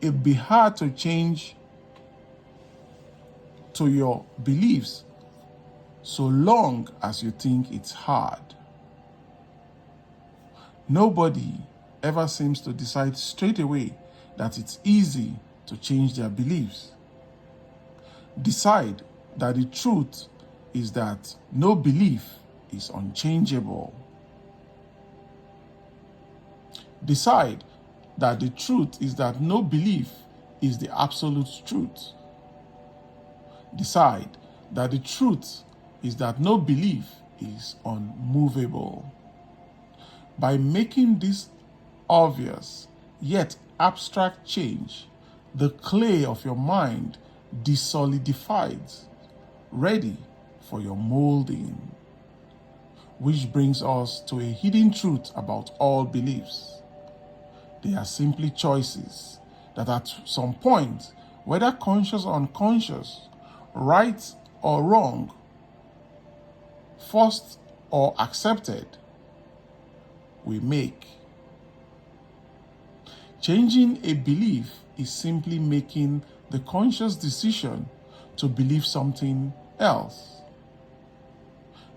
it'd be hard to change to your beliefs so long as you think it's hard. Nobody ever seems to decide straight away that it's easy to change their beliefs. Decide that the truth is that no belief is unchangeable. Decide that the truth is that no belief is the absolute truth. Decide that the truth is that no belief is unmovable. By making this obvious yet abstract change, the clay of your mind desolidifies, ready for your molding. Which brings us to a hidden truth about all beliefs. They are simply choices that at some point, whether conscious or unconscious, right or wrong, forced or accepted, we make. Changing a belief is simply making the conscious decision to believe something else.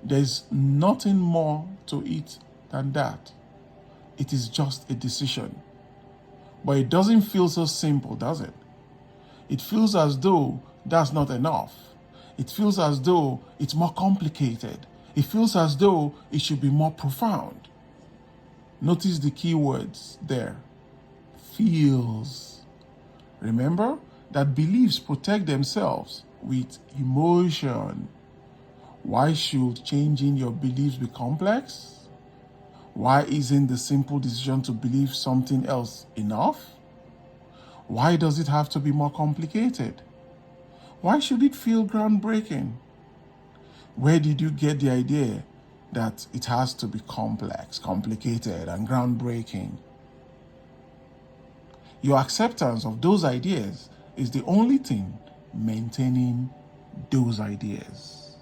There's nothing more to it than that. It is just a decision. But it doesn't feel so simple, does it? It feels as though that's not enough. It feels as though it's more complicated. It feels as though it should be more profound. Notice the key words there. Feels. Remember that beliefs protect themselves with emotion. Why should changing your beliefs be complex? Why isn't the simple decision to believe something else enough? Why does it have to be more complicated? Why should it feel groundbreaking? Where did you get the idea that it has to be complex, complicated, and groundbreaking? Your acceptance of those ideas is the only thing maintaining those ideas.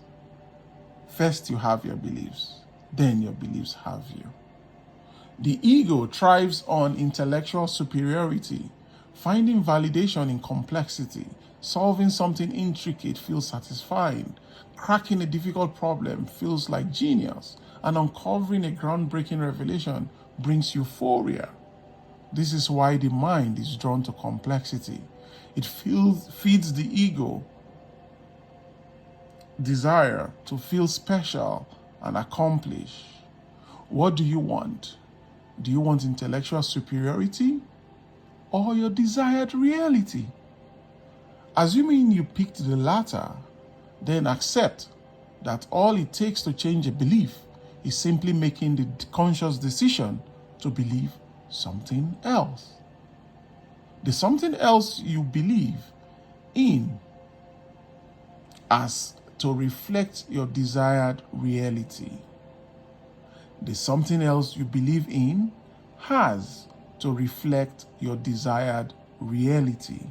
First, you have your beliefs, then your beliefs have you. The ego thrives on intellectual superiority. Finding validation in complexity, solving something intricate feels satisfying. Cracking a difficult problem feels like genius, and uncovering a groundbreaking revelation brings euphoria. This is why the mind is drawn to complexity. It feeds the ego desire to feel special and accomplish. What do you want? Do you want intellectual superiority or your desired reality? Assuming you picked the latter, then accept that all it takes to change a belief is simply making the conscious decision to believe something else. The something else you believe in as to reflect your desired reality. The something else you believe in has to reflect your desired reality.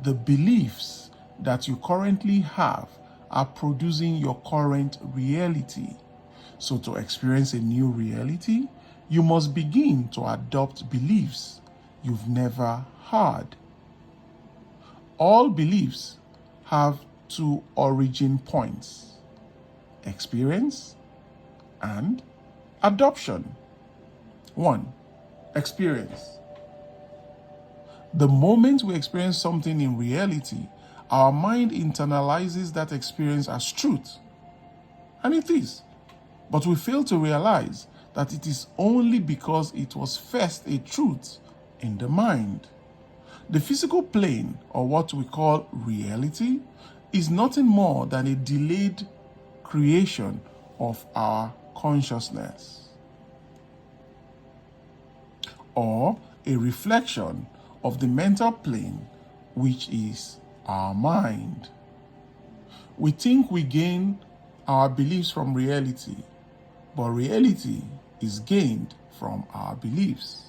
The beliefs that you currently have are producing your current reality. So to experience a new reality, you must begin to adopt beliefs you've never had. All beliefs have two origin points: experience and adoption. 1. Experience. The moment we experience something in reality, our mind internalizes that experience as truth. And it is. But we fail to realize that it is only because it was first a truth in the mind. The physical plane, or what we call reality, is nothing more than a delayed creation of our consciousness, or a reflection of the mental plane, which is our mind. We think we gain our beliefs from reality, but reality is gained from our beliefs.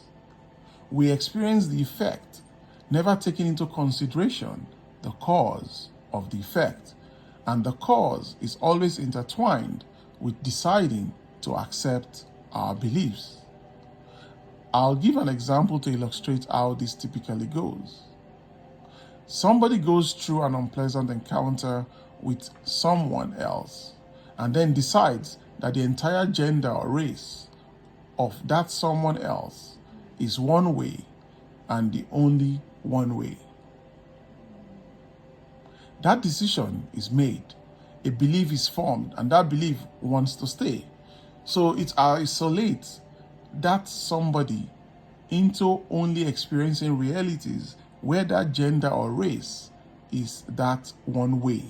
We experience the effect, never taking into consideration the cause of the effect, and the cause is always intertwined with deciding to accept our beliefs. I'll give an example to illustrate how this typically goes. Somebody goes through an unpleasant encounter with someone else and then decides that the entire gender or race of that someone else is one way and the only one way. That decision is made, a belief is formed, and that belief wants to stay. So it isolates that somebody into only experiencing realities where that gender or race is that one way,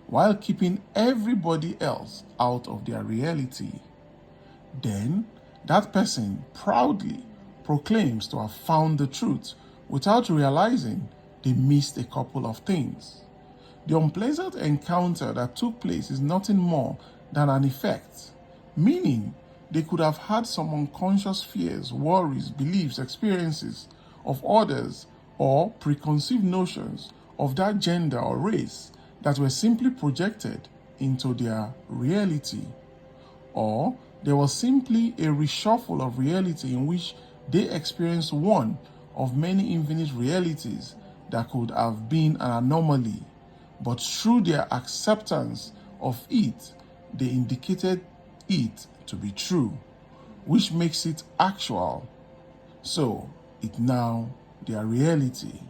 while keeping everybody else out of their reality. Then that person proudly proclaims to have found the truth without realizing they missed a couple of things. The unpleasant encounter that took place is nothing more than an effect, meaning they could have had some unconscious fears, worries, beliefs, experiences of others, or preconceived notions of that gender or race that were simply projected into their reality. Or there was simply a reshuffle of reality in which they experienced one of many infinite realities that could have been an anomaly, but through their acceptance of it, they indicated it to be true, which makes it actual. So it now their reality.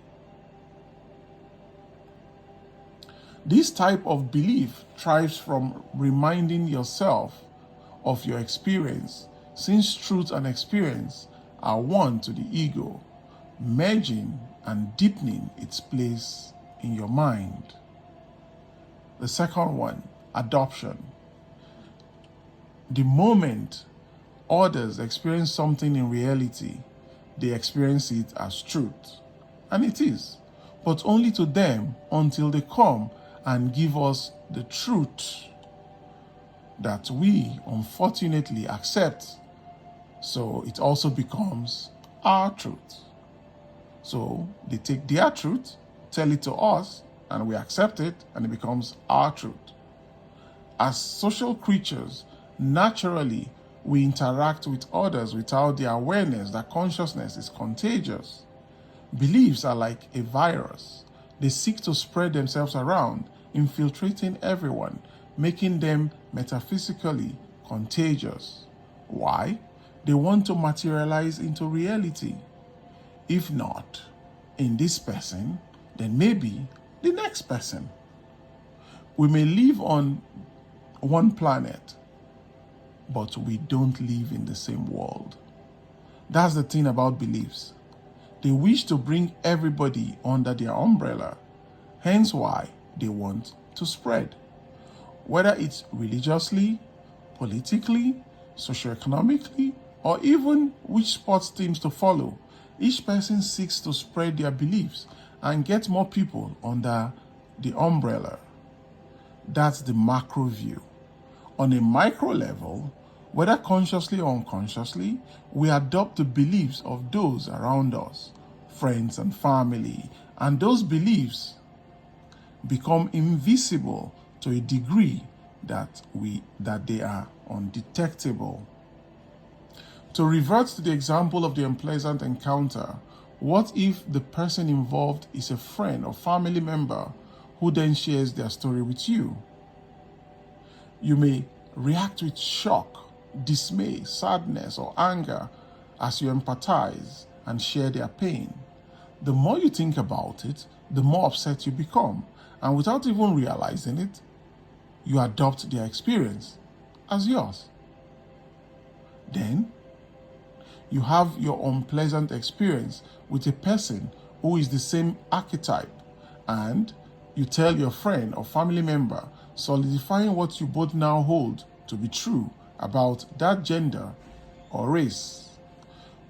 This type of belief thrives from reminding yourself of your experience, since truth and experience are one to the ego, merging and deepening its place in your mind. The second one, adoption. The moment others experience something in reality, they experience it as truth. And it is, but only to them until they come and give us the truth that we unfortunately accept. So it also becomes our truth. So they take their truth, tell it to us, and we accept it, and it becomes our truth. As social creatures, naturally, we interact with others without the awareness that consciousness is contagious. Beliefs are like a virus. They seek to spread themselves around, infiltrating everyone, making them metaphysically contagious. Why? They want to materialize into reality. If not in this person, then maybe the next person. We may live on one planet, but we don't live in the same world. That's the thing about beliefs. They wish to bring everybody under their umbrella, hence why they want to spread. Whether it's religiously, politically, socioeconomically, or even which sports teams to follow, each person seeks to spread their beliefs and get more people under the umbrella. That's the macro view. On a micro level, whether consciously or unconsciously, we adopt the beliefs of those around us, friends and family, and those beliefs become invisible to a degree that they are undetectable. To revert to the example of the unpleasant encounter, what if the person involved is a friend or family member who then shares their story with you? You may react with shock, dismay, sadness, or anger as you empathize and share their pain. The more you think about it, the more upset you become, and without even realizing it, you adopt their experience as yours. Then, you have your unpleasant experience with a person who is the same archetype, and you tell your friend or family member, solidifying what you both now hold to be true about that gender or race.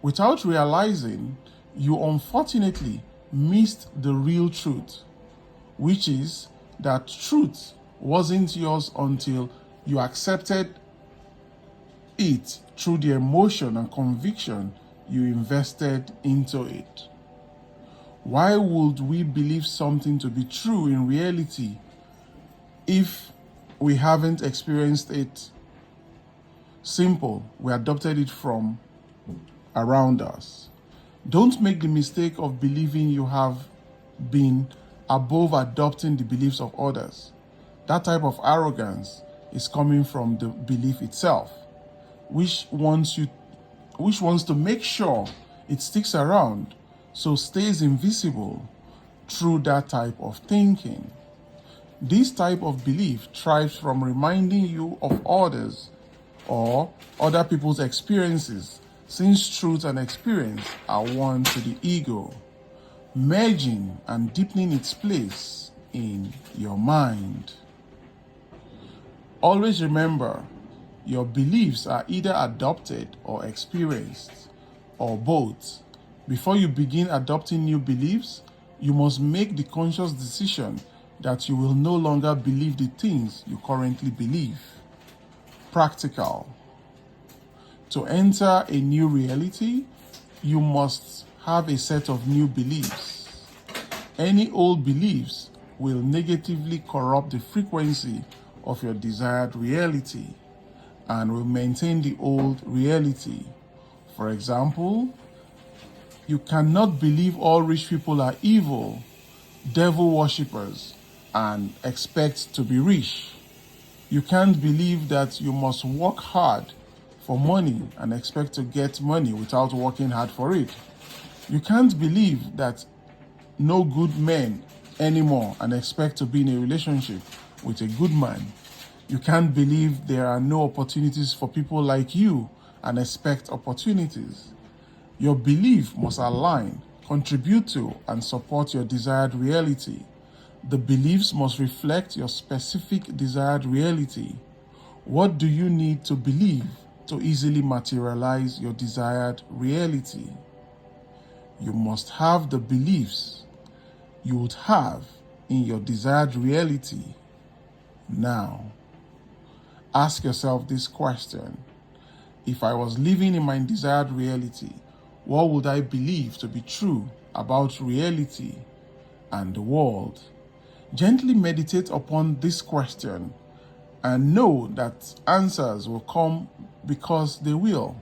Without realizing, you unfortunately missed the real truth, which is that truth wasn't yours until you accepted it through the emotion and conviction you invested into it. Why would we believe something to be true in reality if we haven't experienced it? Simple, we adopted it from around us. Don't make the mistake of believing you have been above adopting the beliefs of others. That type of arrogance is coming from the belief itself, which wants to make sure it sticks around, so stays invisible through that type of thinking. This type of belief thrives from reminding you of others or other people's experiences, since truth and experience are one to the ego, merging and deepening its place in your mind. Always remember, your beliefs are either adopted or experienced, or both. Before you begin adopting new beliefs, you must make the conscious decision that you will no longer believe the things you currently believe. Practical. To enter a new reality, you must have a set of new beliefs. Any old beliefs will negatively corrupt the frequency of your desired reality and will maintain the old reality. For example, you cannot believe all rich people are evil, devil worshippers, and expect to be rich. You can't believe that you must work hard for money and expect to get money without working hard for it. You can't believe that no good men anymore and expect to be in a relationship with a good man. You can't believe there are no opportunities for people like you and expect opportunities. Your belief must align, contribute to, and support your desired reality. The beliefs must reflect your specific desired reality. What do you need to believe to easily materialize your desired reality? You must have the beliefs you would have in your desired reality now. Ask yourself this question: if I was living in my desired reality, what would I believe to be true about reality and the world? Gently meditate upon this question and know that answers will come because they will.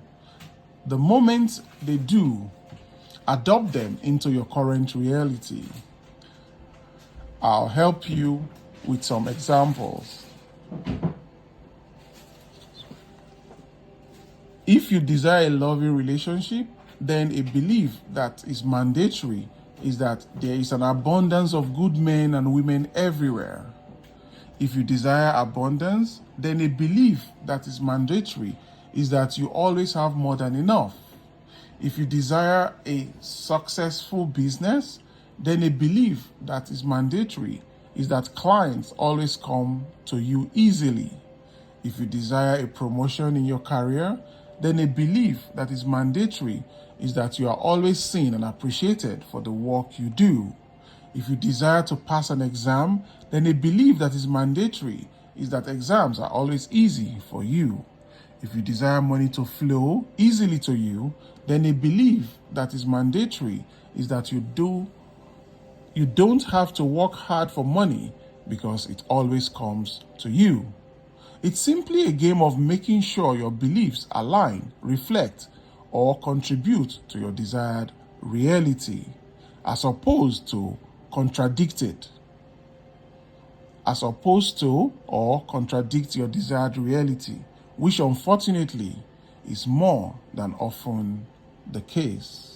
The moment they do, adopt them into your current reality. I'll help you with some examples. If you desire a loving relationship, then a belief that is mandatory is that there is an abundance of good men and women everywhere. If you desire abundance, then a belief that is mandatory is that you always have more than enough. If you desire a successful business, then a belief that is mandatory is that clients always come to you easily. If you desire a promotion in your career, then a belief that is mandatory is that you are always seen and appreciated for the work you do. If you desire to pass an exam, then a belief that is mandatory is that exams are always easy for you. If you desire money to flow easily to you, then a belief that is mandatory is that you don't have to work hard for money because it always comes to you. It's simply a game of making sure your beliefs align, reflect, or contribute to your desired reality, as opposed to contradict or contradict your desired reality, which unfortunately is more than often the case.